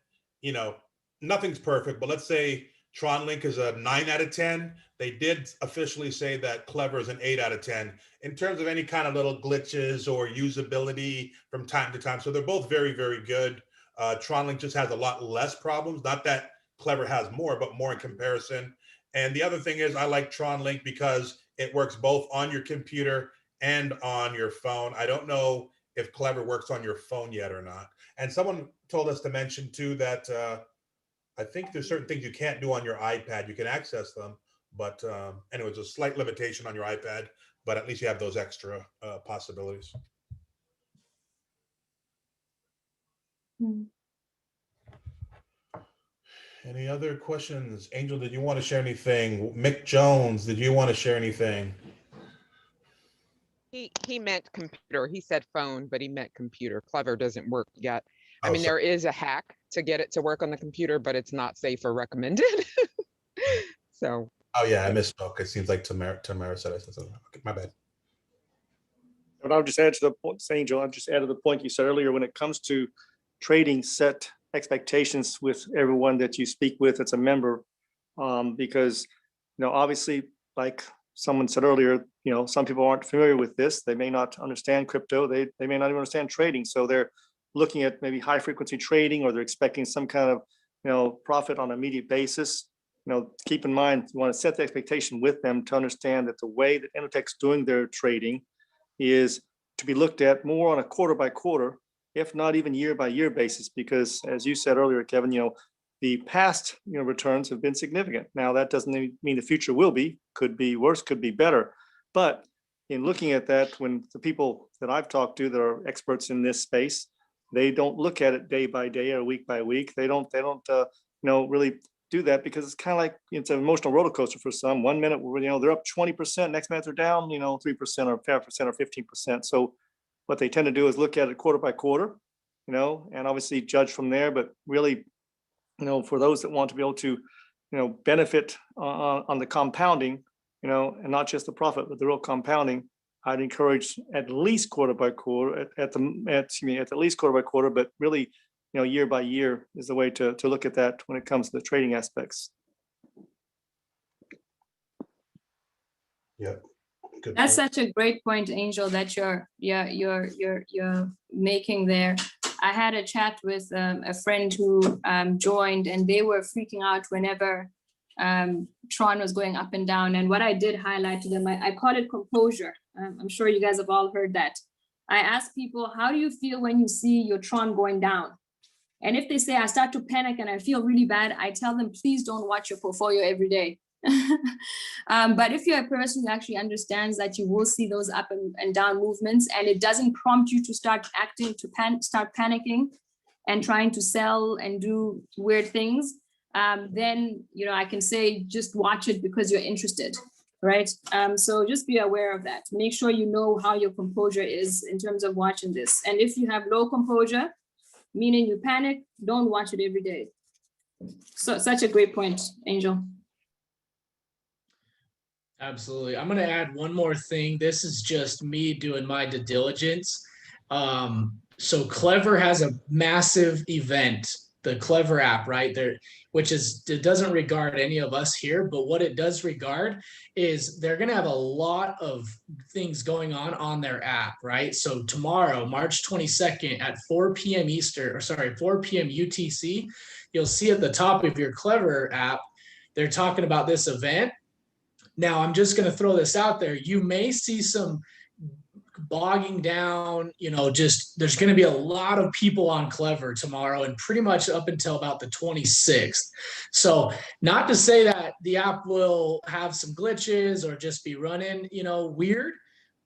nothing's perfect, but let's say TronLink is a 9 out of 10. They did officially say that Clever is an 8 out of 10 in terms of any kind of little glitches or usability from time to time. So they're both very, very good. TronLink just has a lot less problems. Not that Clever has more, but more in comparison. And the other thing is I like TronLink because it works both on your computer and on your phone. I don't know if Clever works on your phone yet or not. And someone told us to mention too that I think there's certain things you can't do on your iPad. You can access them, but anyways, a slight limitation on your iPad, but at least you have those extra possibilities. Any other questions? Angel, did you want to share anything? Mick Jones, did you want to share anything? He meant computer. He said phone, but he meant computer. Clever doesn't work yet. I mean, there is a hack to get it to work on the computer, but it's not safe or recommended. So. Oh yeah, I misspoke. It seems like Tamara said I said something. Okay, my bad. But I'll just add to the point, Angel, I'll just add to the point you said earlier, when it comes to trading, set expectations with everyone that you speak with that's a member. Because, obviously, like someone said earlier, some people aren't familiar with this. They may not understand crypto. They may not even understand trading. So they're looking at maybe high frequency trading, or they're expecting some kind of, profit on an immediate basis. Keep in mind, you want to set the expectation with them to understand that the way that Enotech's doing their trading is to be looked at more on a quarter by quarter, if not even year by year basis, because as you said earlier, Kevin, the past returns have been significant. Now that doesn't mean the future will be, could be worse, could be better. But in looking at that, when the people that I've talked to that are experts in this space, they don't look at it day by day or week by week. They don't really do that, because it's kind of like, it's an emotional roller coaster for some. 1 minute, they're up 20%, next minute they're down, 3% or 5% or 15%. So what they tend to do is look at it quarter by quarter, and obviously judge from there. But really, for those that want to be able to, benefit on the compounding, and not just the profit, but the real compounding, I'd encourage at least quarter by quarter, at least quarter by quarter, but really, year by year is the way to look at that when it comes to the trading aspects. Yep. Good That's point. such a great point, Angel, that you're making there. I had a chat with a friend who joined, and they were freaking out whenever Tron was going up and down. And what I did highlight to them, I call it composure. I'm sure you guys have all heard that. I ask people, how do you feel when you see your Tron going down? And if they say, I start to panic and I feel really bad, I tell them, please don't watch your portfolio every day. But if you're a person who actually understands that you will see those up and down movements, and it doesn't prompt you to start acting, to start panicking and trying to sell and do weird things, then, I can say, just watch it because you're interested, right? So just be aware of that. Make sure you know how your composure is in terms of watching this. And if you have low composure, meaning you panic, don't watch it every day. So such a great point, Angel. Absolutely. I'm going to add one more thing. This is just me doing my due diligence. So Clever has a massive event, the Clever app, right there, which it doesn't regard any of us here, but what it does regard is they're going to have a lot of things going on their app, right? So tomorrow, March 22nd at 4 p.m. Eastern, 4 p.m. UTC, you'll see at the top of your Clever app, they're talking about this event. Now, I'm just going to throw this out there. You may see some bogging down, there's going to be a lot of people on Clever tomorrow and pretty much up until about the 26th. So not to say that the app will have some glitches or just be running, weird,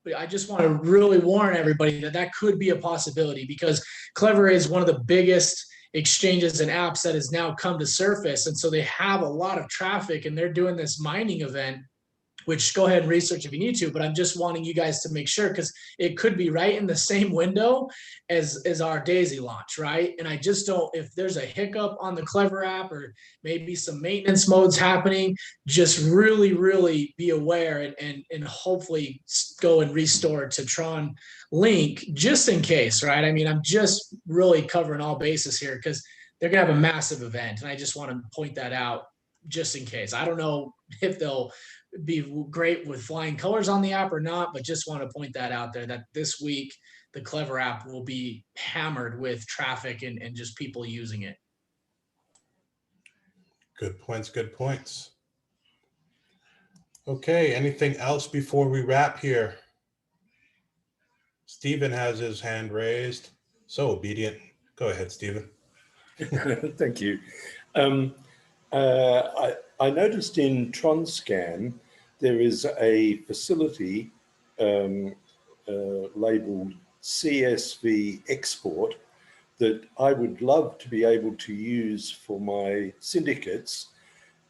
but I just want to really warn everybody that could be a possibility, because Clever is one of the biggest exchanges and apps that has now come to surface. And so they have a lot of traffic, and they're doing this mining event, which go ahead and research if you need to, but I'm just wanting you guys to make sure, because it could be right in the same window as our Daisy launch, right? And I just don't, if there's a hiccup on the Clever app or maybe some maintenance modes happening, just really, really be aware and hopefully go and restore to Tron Link just in case, right? I mean, I'm just really covering all bases here because they're gonna have a massive event, and I just want to point that out just in case. I don't know if they'll be great with flying colors on the app or not, but just want to point that out there, that this week the Clever app will be hammered with traffic and just people using it. Good points. Good points. Okay. Anything else before we wrap here? Stephen has his hand raised. So obedient. Go ahead, Stephen. Thank you. I noticed in TronScan there is a facility labeled CSV export that I would love to be able to use for my syndicates.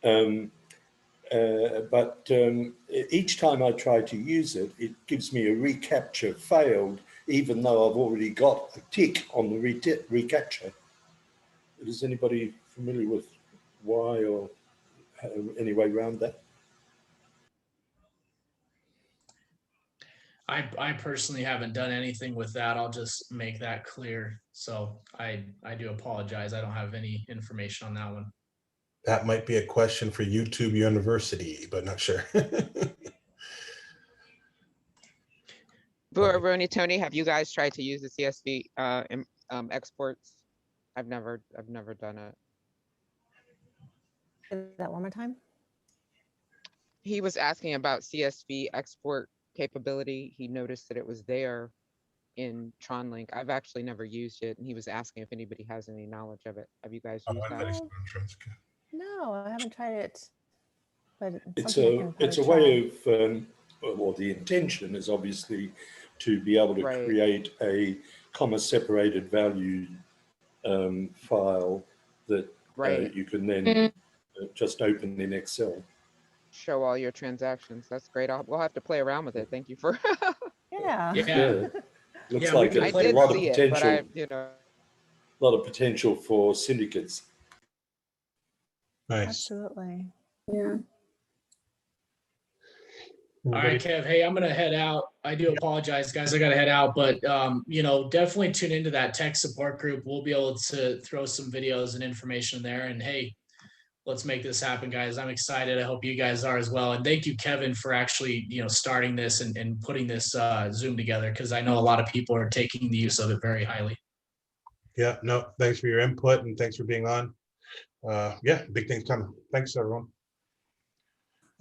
But each time I try to use it, it gives me a reCAPTCHA failed, even though I've already got a tick on the reCAPTCHA. Is anybody familiar with why or any way around that? I personally haven't done anything with that. I'll just make that clear. So I do apologize. I don't have any information on that one. That might be a question for YouTube University, but not sure. Rony, Tony, have you guys tried to use the CSV exports? I've never done it. Say that one more time. He was asking about CSV export capability. He noticed that it was there in TronLink. I've actually never used it, and he was asking if anybody has any knowledge of it. Have you guys used that? No, I haven't tried it. But It's something I can it's a probably try. way of well, the intention is obviously to be able to Right. create a comma separated value file that Right. you can then just open in Excel. Show all your transactions. That's great. We'll have to play around with it. Thank you for. Yeah. Yeah. Looks Yeah, like we a can I did lot of see it, but potential. A lot of potential for syndicates. Nice. Absolutely. Yeah. All right, Kev. Hey, I'm gonna head out. I do apologize, guys. I gotta head out, but you know, definitely tune into that tech support group. We'll be able to throw some videos and information there. And hey, let's make this happen, guys. I'm excited. I hope you guys are as well. And thank you, Kevin, for actually, you know, starting this and putting this Zoom together, because I know a lot of people are taking the use of it very highly. Yeah, no, thanks for your input and thanks for being on. Yeah, big things coming. Thanks, everyone.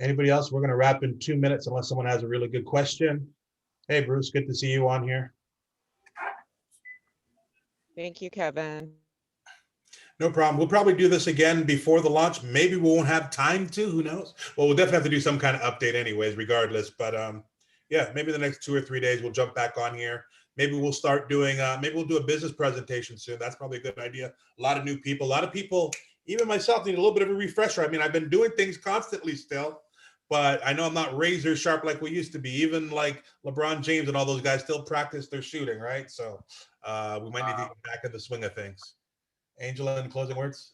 Anybody else? We're going to wrap in 2 minutes unless someone has a really good question. Hey, Bruce, good to see you on here. Thank you, Kevin. No problem. We'll probably do this again before the launch. Maybe we won't have time to, who knows? Well, we'll definitely have to do some kind of update anyways, regardless. But yeah, maybe the next 2 or 3 days, we'll jump back on here. Maybe we'll start doing, maybe we'll do a business presentation soon. That's probably a good idea. A lot of new people, even myself, need a little bit of a refresher. I mean, I've been doing things constantly still, but I know I'm not razor sharp like we used to be. Even like LeBron James and all those guys still practice their shooting, right? So we might need to get back in the swing of things. Angela, any closing words?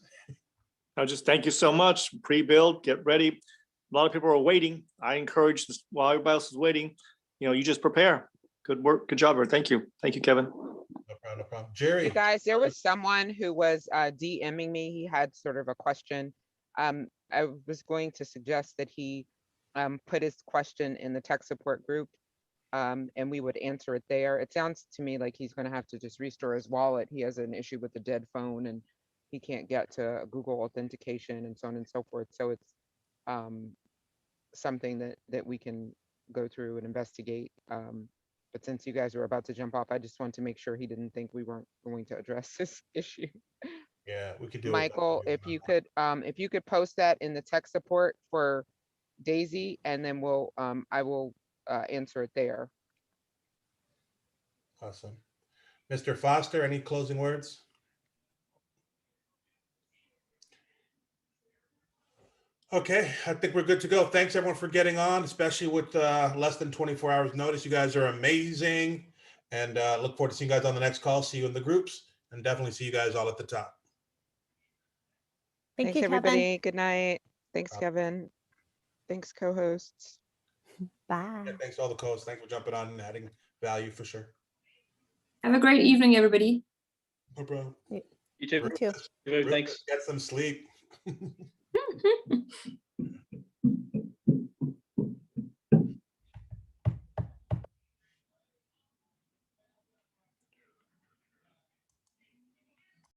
I'll just thank you so much. Pre-build, get ready. A lot of people are waiting. I encourage this while everybody else is waiting. You know, you just prepare. Good work. Good job, Thank you. Thank you, Kevin. No problem, no problem. Jerry. Hey guys, there was someone who was DMing me. He had sort of a question. I was going to suggest that he put his question in the tech support group, and we would answer it there. It sounds to me like he's going to have to just restore his wallet. He has an issue with the dead phone and he can't get to Google authentication and so on and so forth. So it's something that we can go through and investigate. But since you guys were about to jump off, I just want to make sure he didn't think we weren't going to address this issue. Yeah, we could do Michael, if you could post that in the tech support for Daisy, and then I will answer it there. Awesome. Mr. Foster, any closing words? Okay, I think we're good to go. Thanks everyone for getting on, especially with less than 24 hours notice. You guys are amazing, and look forward to seeing you guys on the next call. See you in the groups, and definitely see you guys all at the top. Thanks, everybody. Good night. Thanks, Kevin. Thanks, co-hosts. Bye. Yeah, thanks to all the co-hosts. Thanks for jumping on and adding value for sure. Have a great evening, everybody. No problem. You too. You too. Thanks. Get some sleep.